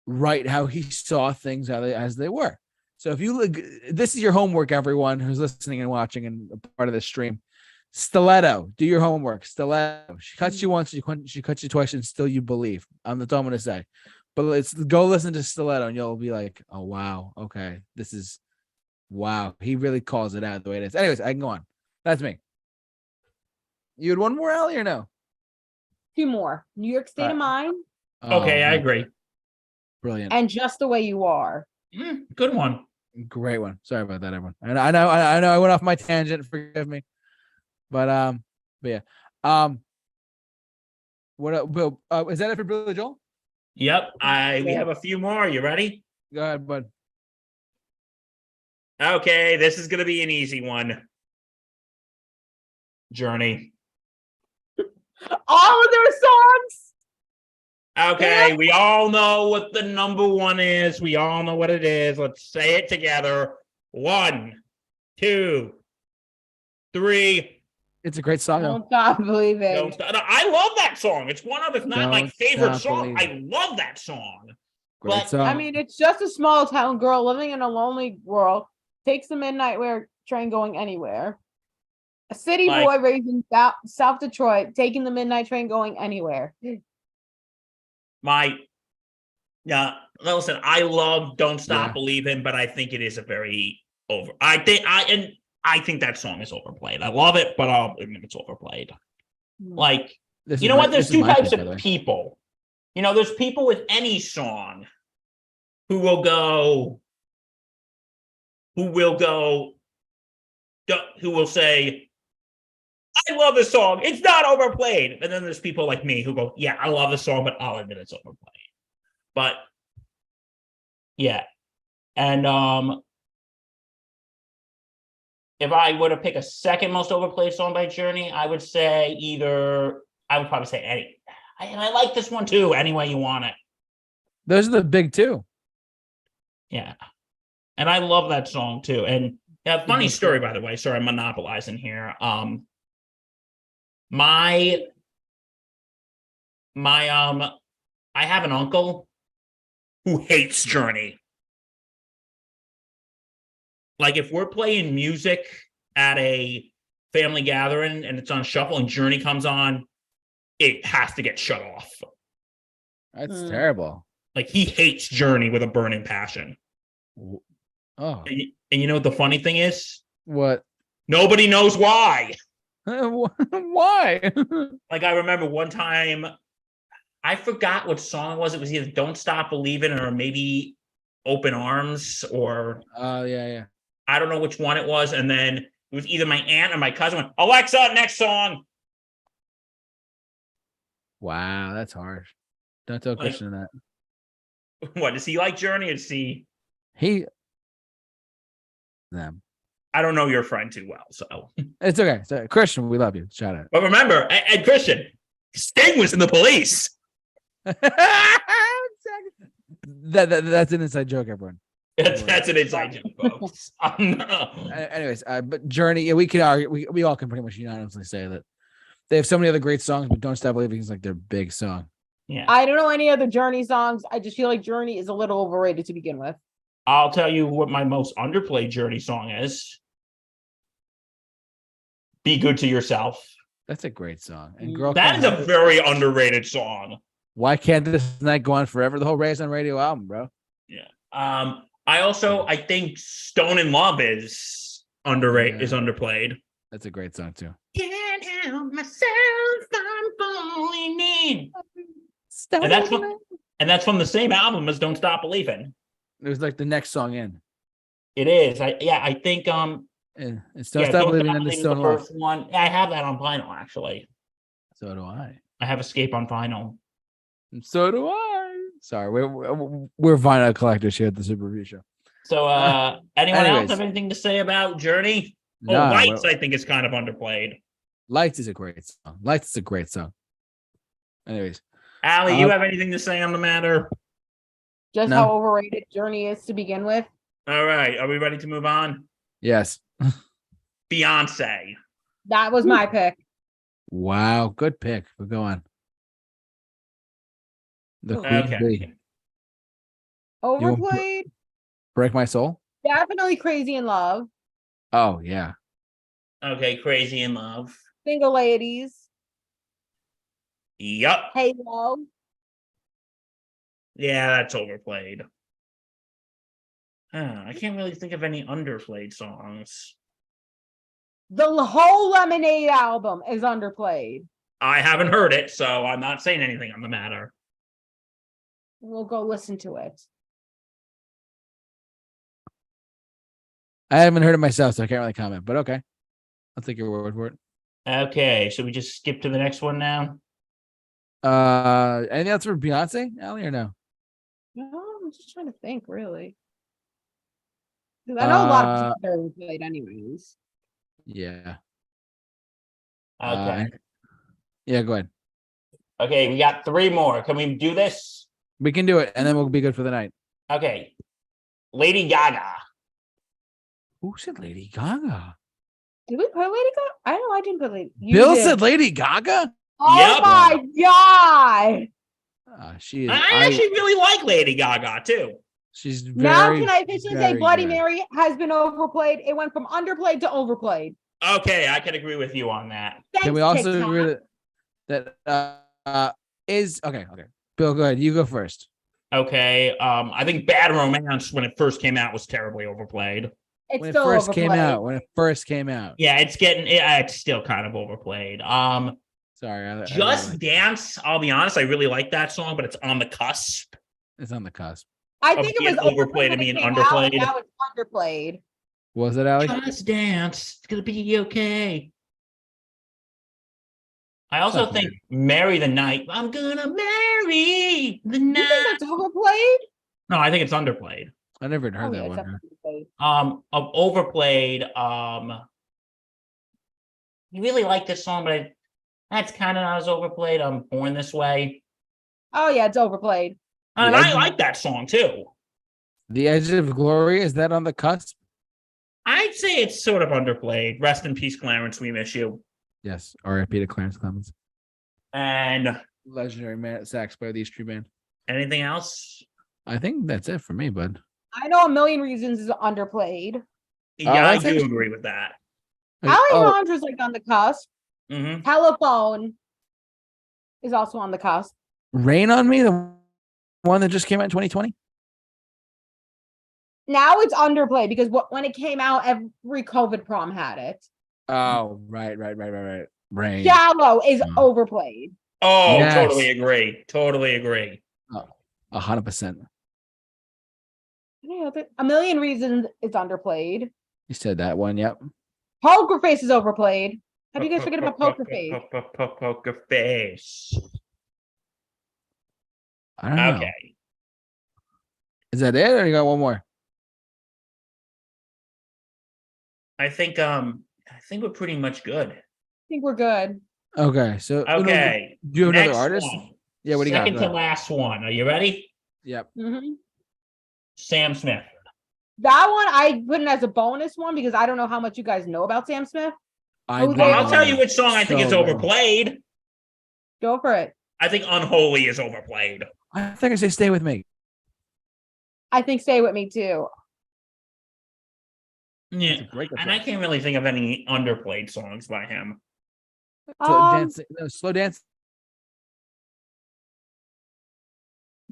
write how he saw things as they were. So if you look, this is your homework, everyone who's listening and watching and a part of this stream. Stiletto, do your homework. Stiletto. She cuts you once, she cuts you twice, and still you believe. That's all I'm gonna say. But let's go listen to Stiletto, and you'll be like, "Oh wow, okay, this is wow." He really calls it out the way it is. Anyways, I can go on. That's me. You had one more, Allie, or no? Two more. New York State of Mind. Okay, I agree. Brilliant. And Just the Way You Are. Good one. Great one. Sorry about that, everyone. And I know I went off my tangent. Forgive me. But yeah. What Bill? Is that it for Billy Joel? Yep. We have a few more. You ready? Go ahead, bud. Okay, this is gonna be an easy one. Journey. All of their songs. Okay, Yeah. we all know what the number one is. We all know what it is. Let's say it together. 1, 2, 3. It's a great song. Don't Stop Believing. Don't stop. I love that song. It's one of, if not my favorite song. I love that song. Great song. I mean, it's just a small town girl living in a lonely world. Takes the midnight train going anywhere. A city boy raised in South Detroit, taking the midnight train going anywhere. Listen, I love Don't Stop Believing, but I think it is a very I think that song is overplayed. I love it, but I'll admit it's overplayed. Like, you know what? There's two types of people. You know, there's people with any song who will say, I love this song. It's not overplayed. And then there's people like me who go, yeah, I love this song, but I'll admit it's overplayed. But yeah. And if I were to pick a second most overplayed song by Journey, I would probably say Any. And I like this one too, Any Way You Want It. Those are the big two. Yeah. And I love that song too. And funny story, by the way. Sorry, I'm monopolizing here. My I have an uncle who hates Journey. Like if we're playing music at a family gathering and it's on shuffle and Journey comes on, it has to get shut off. That's terrible. Like he hates Journey with a burning passion. Oh, And you know what the funny thing is? what? Nobody knows why. Why? Like I remember one time, I forgot what song it was. It was either "Don't Stop Believing" or maybe "Open Arms" or Oh, yeah. I don't know which one it was. And then it was either my aunt or my cousin went, "Alexa, next song." Wow, that's harsh. Don't tell Christian that. What does he like Journey or does he? Them. I don't know your friend too well, so It's okay. So, Christian, we love you. Shout out. but remember, and Christian, Sting was in The Police. That's an inside joke, everyone. That's an inside joke, folks. Anyways, but Journey, yeah, we can argue. We all can pretty much unanimously say that they have so many other great songs, but "Don't Stop Believing" is like their big song. Yeah, I don't know any other Journey songs. I just feel like Journey is a little overrated to begin with. I'll tell you what my most underplayed Journey song is. "Be Good to Yourself." That's a great song. And girl, That is a very underrated song. Why can't this night go on forever? The whole Raised on Radio album, bro. Yeah. I think "Stone in Love" is underrated, is underplayed. That's a great song too. Can't help myself, I'm falling in. And that's from the same album as "Don't Stop Believing." It was like the next song in. It is. I think It's Don't Stop Believing in the Stone the Love. first one. I have that on vinyl actually. So do I. I have "Escape" on vinyl. And so do I. Sorry, we're vinyl collectors here at the Super Review Show. So anyone else anyways. have anything to say about Journey? Nah, Lights, I think is kind of underplayed. Lights is a great song. Lights is a great song. Anyways, Allie, you have anything to say on the matter? Just No. how overrated Journey is to begin with. All right, are we ready to move on? yes. Beyonce. That was my pick. Wow, good pick. We'll go on. The Queen Okay. Bee. Overplayed. Break My Soul. Definitely Crazy in Love. Oh yeah. Okay, "Crazy in Love." Single Ladies. Yup. Halo. Yeah, that's overplayed. I can't really think of any underplayed songs. The whole Lemonade album is underplayed. I haven't heard it, so I'm not saying anything on the matter. We'll go listen to it. I haven't heard it myself, so I can't really comment. But okay, I'll take your word for it. Okay, should we just skip to the next one now? Anything else for Beyonce, Allie, or no? No, I'm just trying to think, really. 'Cause I know a lot of people are overplayed anyways. Yeah. Okay. Yeah, go ahead. Okay, we got 3 more. Can we do this? We can do it, and then we'll be good for the night. Okay. Lady Gaga. Who said Lady Gaga? Did we play Lady Gaga? I know I didn't play Lady. You Bill did. said Lady Gaga. Oh Yep. my god! She is. I actually really like Lady Gaga too. She's Now very. can I officially say very Bloody good. Mary has been overplayed? It went from underplayed to overplayed. Okay, I can agree with you on that. Thanks, Can we also TikTok. agree that is okay? Okay, Bill, go ahead. You go first. Okay. I think Bad Romance when it first came out was terribly overplayed. It's When it still first came overplayed. out. When it first came out. Yeah, it's still kind of overplayed. Sorry. I Just really- Dance, I'll be honest, I really like that song, but it's on the cusp. It's on the cusp. I of think it being was overplayed and when it being came out, underplayed. Now it's underplayed. Was it, Allie? Just Dance, it's gonna be okay. I also Not think Marry the Night. I'm gonna marry the You think night. that's overplayed? No, I think it's underplayed. I never even heard Oh, that yeah, it's one. definitely overplayed. Of overplayed. You really like this song, but that's kind of not as overplayed. Born This Way, Oh yeah, it's overplayed. and Yeah, I like that song too. The Edge of Glory, is that on the cusp? I'd say it's sort of underplayed. Rest in peace, Clarence. We miss you. Yes, R.I.P. to Clarence Clemens, And legendary man sax player of the East Street Band. anything else? I think that's it for me, bud. I know A Million Reasons is underplayed. Yeah, I that's do interesting. agree with that. Alejandra's like on the cusp. Mm-hmm. Telephone is also on the cusp. Rain on Me, the one that just came out in 2020. Now it's underplayed because when it came out, every COVID prom had it. Oh, right. Rain. Shallow is overplayed. Oh, Yes. totally agree. Totally agree. 100%. Yeah, A Million Reasons is underplayed. You said that one. Yep. Poker Face is overplayed. How do you guys forget about Poker Face? Poker Face. I don't know. Okay. Is that it, or you got one more? I think we're pretty much good. I think we're good. Okay. So Okay. do you have another Next artist? one. Yeah. What do you got? Second Go to ahead. last one. Are you ready? Yep. Mhm. Sam Smith. That one I put in as a bonus one because I don't know how much you guys know about Sam Smith. I Well, know Well, I'll tell you which song I think is so little. overplayed. Go for it. I think Unholy is overplayed. I think I say Stay With Me. I think Stay With Me too. Yeah. It's a breakup And I song. can't really think of any underplayed songs by him. Slow dance.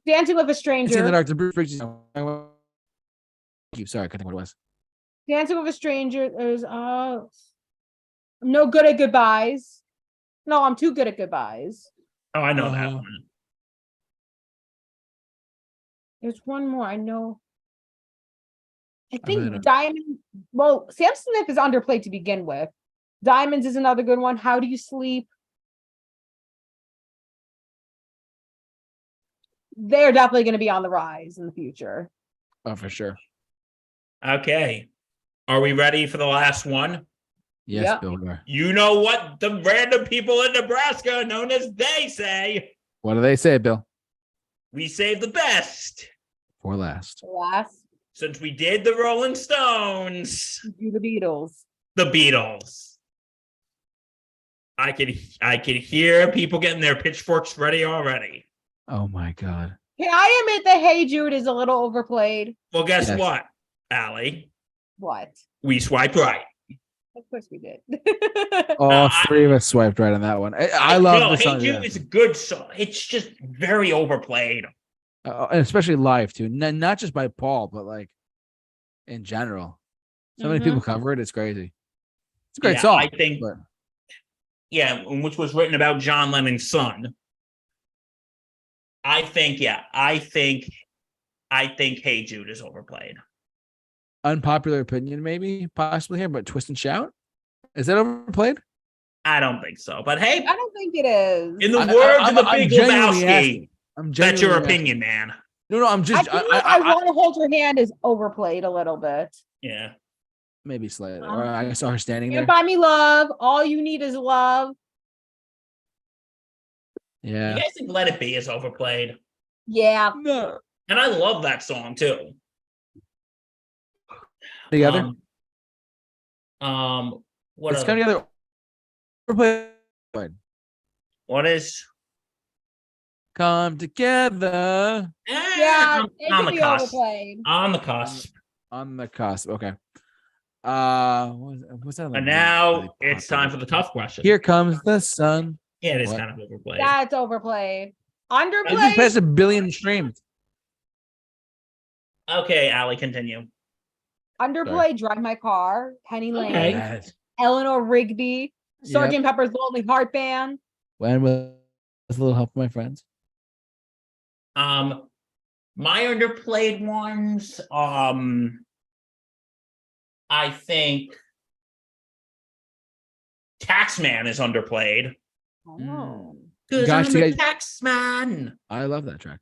Dancing with a Dancing in the Stranger. dark. The Bruce Springsteen song. Thank you. Sorry, I couldn't think what it was. Dancing with a Stranger. There's No Good at Goodbyes. No, I'm Too Good at Goodbyes. Oh, I know that Uh-huh. one. There's one more I know. I really think don't- Diamond. Well, Sam Smith is underplayed to begin with. Diamonds is another good one. How Do You Sleep? They're definitely going to be on the rise in the future. Oh, for sure. Okay. Are we ready for the last one? Yes, Yep. Bill. we are. You know what the random people in Nebraska, known as they, say? What do they say, Bill? We save the best. For last. Last, Since we did the Rolling Stones, do the Beatles. the Beatles. I could hear people getting their pitchforks ready already. Oh my God. Can I admit that Hey Jude is a little overplayed? Well, guess Yes. what, Allie? What? We swiped right. Of course we did. All three of us swiped right on that one. I love no, the Hey song. Jude is a good song. It's just very overplayed. And especially live too. Not just by Paul, but like in general. So many Mhm. people cover it. It's crazy. It's a great Yeah, song. I think. but Yeah, which was written about John Lennon's son. I think Hey Jude is overplayed. unpopular opinion, maybe possibly here, but Twist and Shout. Is that overplayed? I don't think so. But hey, I don't think it is. in the I- words of the I'm Big genuinely Lebowski, asking. I'm that's your genuinely asking. opinion, man. No, I'm I just feel like I Want to Hold Your Hand is overplayed a little bit. Yeah. maybe slightly. Or I saw her standing Can't there. Buy Me Love. All You Need Is Love. Yeah. You guys think Let It Be is overplayed? Yeah. No. And I love that song too. Together. What It's other- kind of together. Overplayed. What is? Come together Yeah. I'm It on could the be cusp. overplayed. On the cusp. on the cusp. Okay. What's that? And now it's time for the tough question. Here Comes the Sun. Yeah, it is What? kind of overplayed. That's overplayed. It just Underplayed. passed 1 billion streams. Okay, Allie, continue. Underplayed. Drive My Car. Penny Lane. Okay. Yes. Eleanor Rigby. Sgt. Pepper's Lonely Heart Band. When was a little help from my friends? My underplayed ones, I think Taxman is underplayed. Oh. Because Got I'm to a get- taxman. I love that track.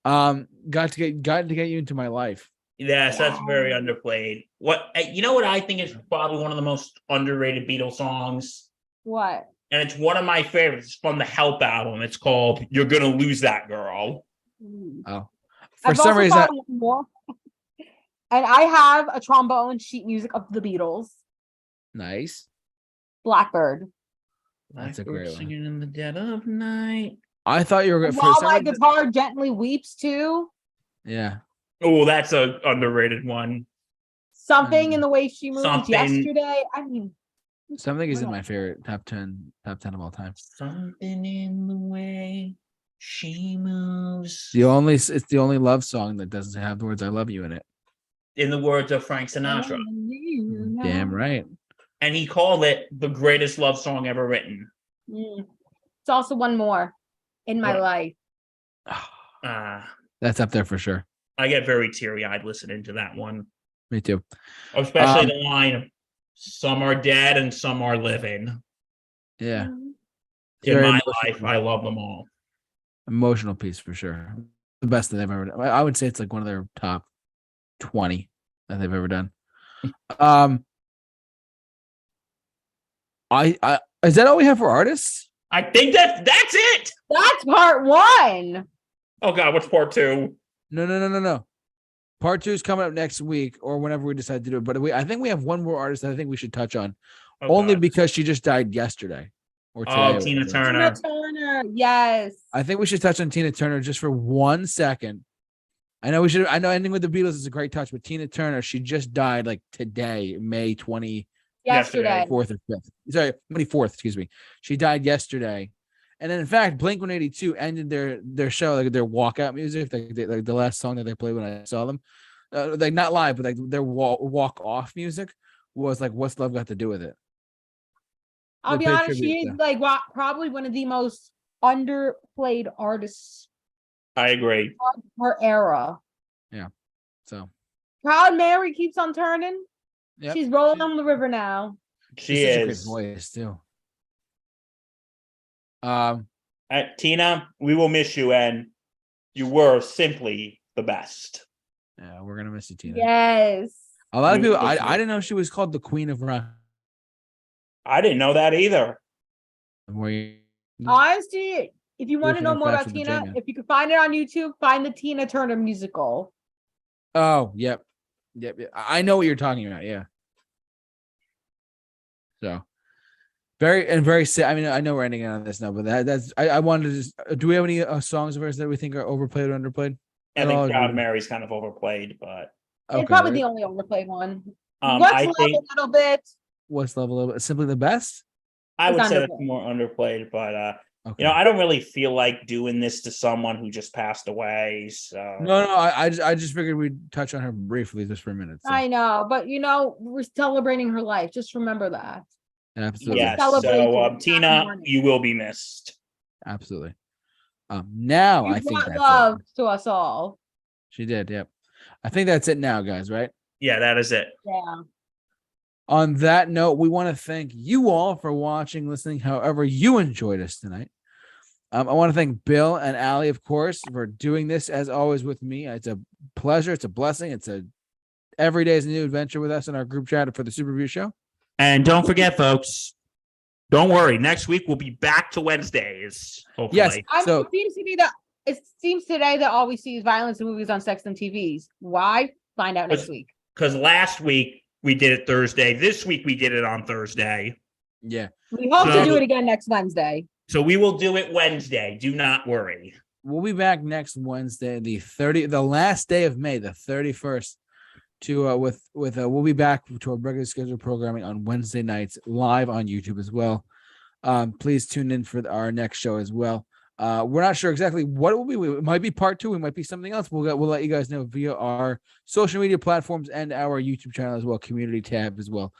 Got to get you into my life. Yes, that's very underplayed. You know what I think is probably one of the most underrated Beatles songs? What? And it's one of my favorites. It's from the Help album. It's called You're Gonna Lose That Girl. Oh, for I've some also reason, thought of one more. And I have a trombone sheet music of the Beatles. nice. Blackbird. That's a great one. Singing in the dead of night. I thought you were going to. While my guitar gently weeps too. Yeah. Oh, that's a underrated one. Something in the way she moves Something. yesterday. I mean, Something is in my favorite top 10 of all time. Something in the way she moves. It's the only love song that doesn't have the words "I love you" in it. In the words of Frank Sinatra. Damn right. And he called it the greatest love song ever written. It's also one more in my life. That's up there for sure. I get very teary-eyed listening to that one. Me too. Especially the line, some are dead and some are living. Yeah. In my life, I love them all. Emotional piece for sure. The best that they've ever done. I would say it's like one of their top 20 that they've ever done. I is that all we have for artists? I think that's it. That's part one. Oh God, what's part two? No. Part 2 is coming up next week or whenever we decide to do it. But I think we have one more artist that I think we should touch on, only because she just died yesterday or today. Tina Turner. Tina Turner, yes. I think we should touch on Tina Turner just for 1 second. I know ending with the Beatles is a great touch, but Tina Turner, she just died like today, May 20. Yesterday. 4th or 5th. Sorry, 24th, excuse me. She died yesterday. And then in fact, Blink-182 ended their show, like their walkout music, like the last song that they played when I saw them. Like not live, but like their walk off music was like "What's Love Got to Do with It." I'll be honest, she is like probably one of the most underplayed artists. I agree. Of her era. Yeah. So Proud Mary keeps on turning. Yep. She's rolling on the river now. She is. A great voice too. Tina, we will miss you, and you were simply the best. Yeah, we're gonna miss you, Tina. Yes. A lot of people. I didn't know she was called the Queen of Rock. I didn't know that either. Honestly, if you want to know more about Tina, if you can find it on YouTube, find the Tina Turner musical. Oh, yep. I know what you're talking about. Yeah. So very sad. I mean, I know we're ending on this now, but that's I wanted to just. Do we have any songs of ours that we think are overplayed or underplayed? I think Proud Mary's kind of overplayed, but it's probably the only overplayed one. I think a little bit. What's Love a little bit? Simply the Best. I would say that's more underplayed, but I don't really feel like doing this to someone who just passed away. So no, I just figured we'd touch on her briefly just for a minute. So. I know, but we're celebrating her life. Just remember that. Absolutely. Yes. So Tina, you will be missed. Absolutely. Now I think that's love to us all. She did. Yep. I think that's it now, guys. Right? Yeah, that is it. Yeah. On that note, we want to thank you all for watching, listening, however you enjoyed us tonight. I want to thank Bill and Allie, of course, for doing this as always with me. It's a pleasure. It's a blessing. It's every day is a new adventure with us in our group chat for the Super Review Show. And don't forget, folks, don't worry. Next week we'll be back to Wednesdays. Hopefully. Yes. So it seems today that all we see is violence and movies on sex and TVs. Why? Find out next week. Because last week we did it Thursday. This week we did it on Thursday. Yeah. We hope to do it again next Wednesday. So we will do it Wednesday. Do not worry. We'll be back next Wednesday, the last day of May, the 31st. We'll be back to our regular scheduled programming on Wednesday nights live on YouTube as well. Please tune in for our next show as well. We're not sure exactly what it will be. It might be part 2. It might be something else. We'll let you guys know via our social media platforms and our YouTube channel as well, community tab as well.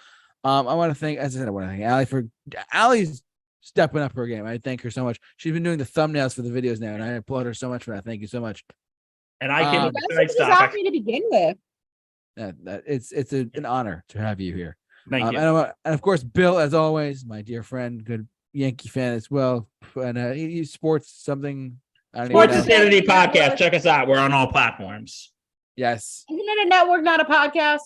I want to thank Allie for Allie's stepping up her game. I thank her so much. She's been doing the thumbnails for the videos now, and I applaud her so much for that. Thank you so much. And I can asked me to begin with. It's an honor to have you here. Thank you. And of course, Bill, as always, my dear friend, good Yankee fan as well, and he sports something. Sports Insanity Podcast. Check us out. We're on all platforms. Yes. Isn't it a network, not a podcast?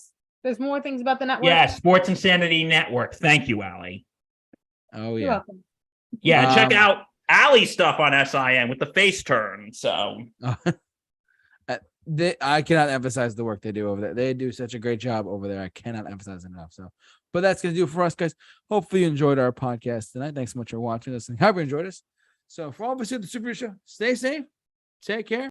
There's more things about the network. Yeah, Sports Insanity Network. Thank you, Allie. Oh You're yeah. welcome. Yeah, check out Allie's stuff on SIN with the face turn. So I cannot emphasize the work they do over there. They do such a great job over there. I cannot emphasize it enough. So, but that's gonna do it for us, guys. Hopefully you enjoyed our podcast tonight. Thanks so much for watching, listening. Hope you enjoyed us. So for all of us here at the Super Show, stay safe, take care.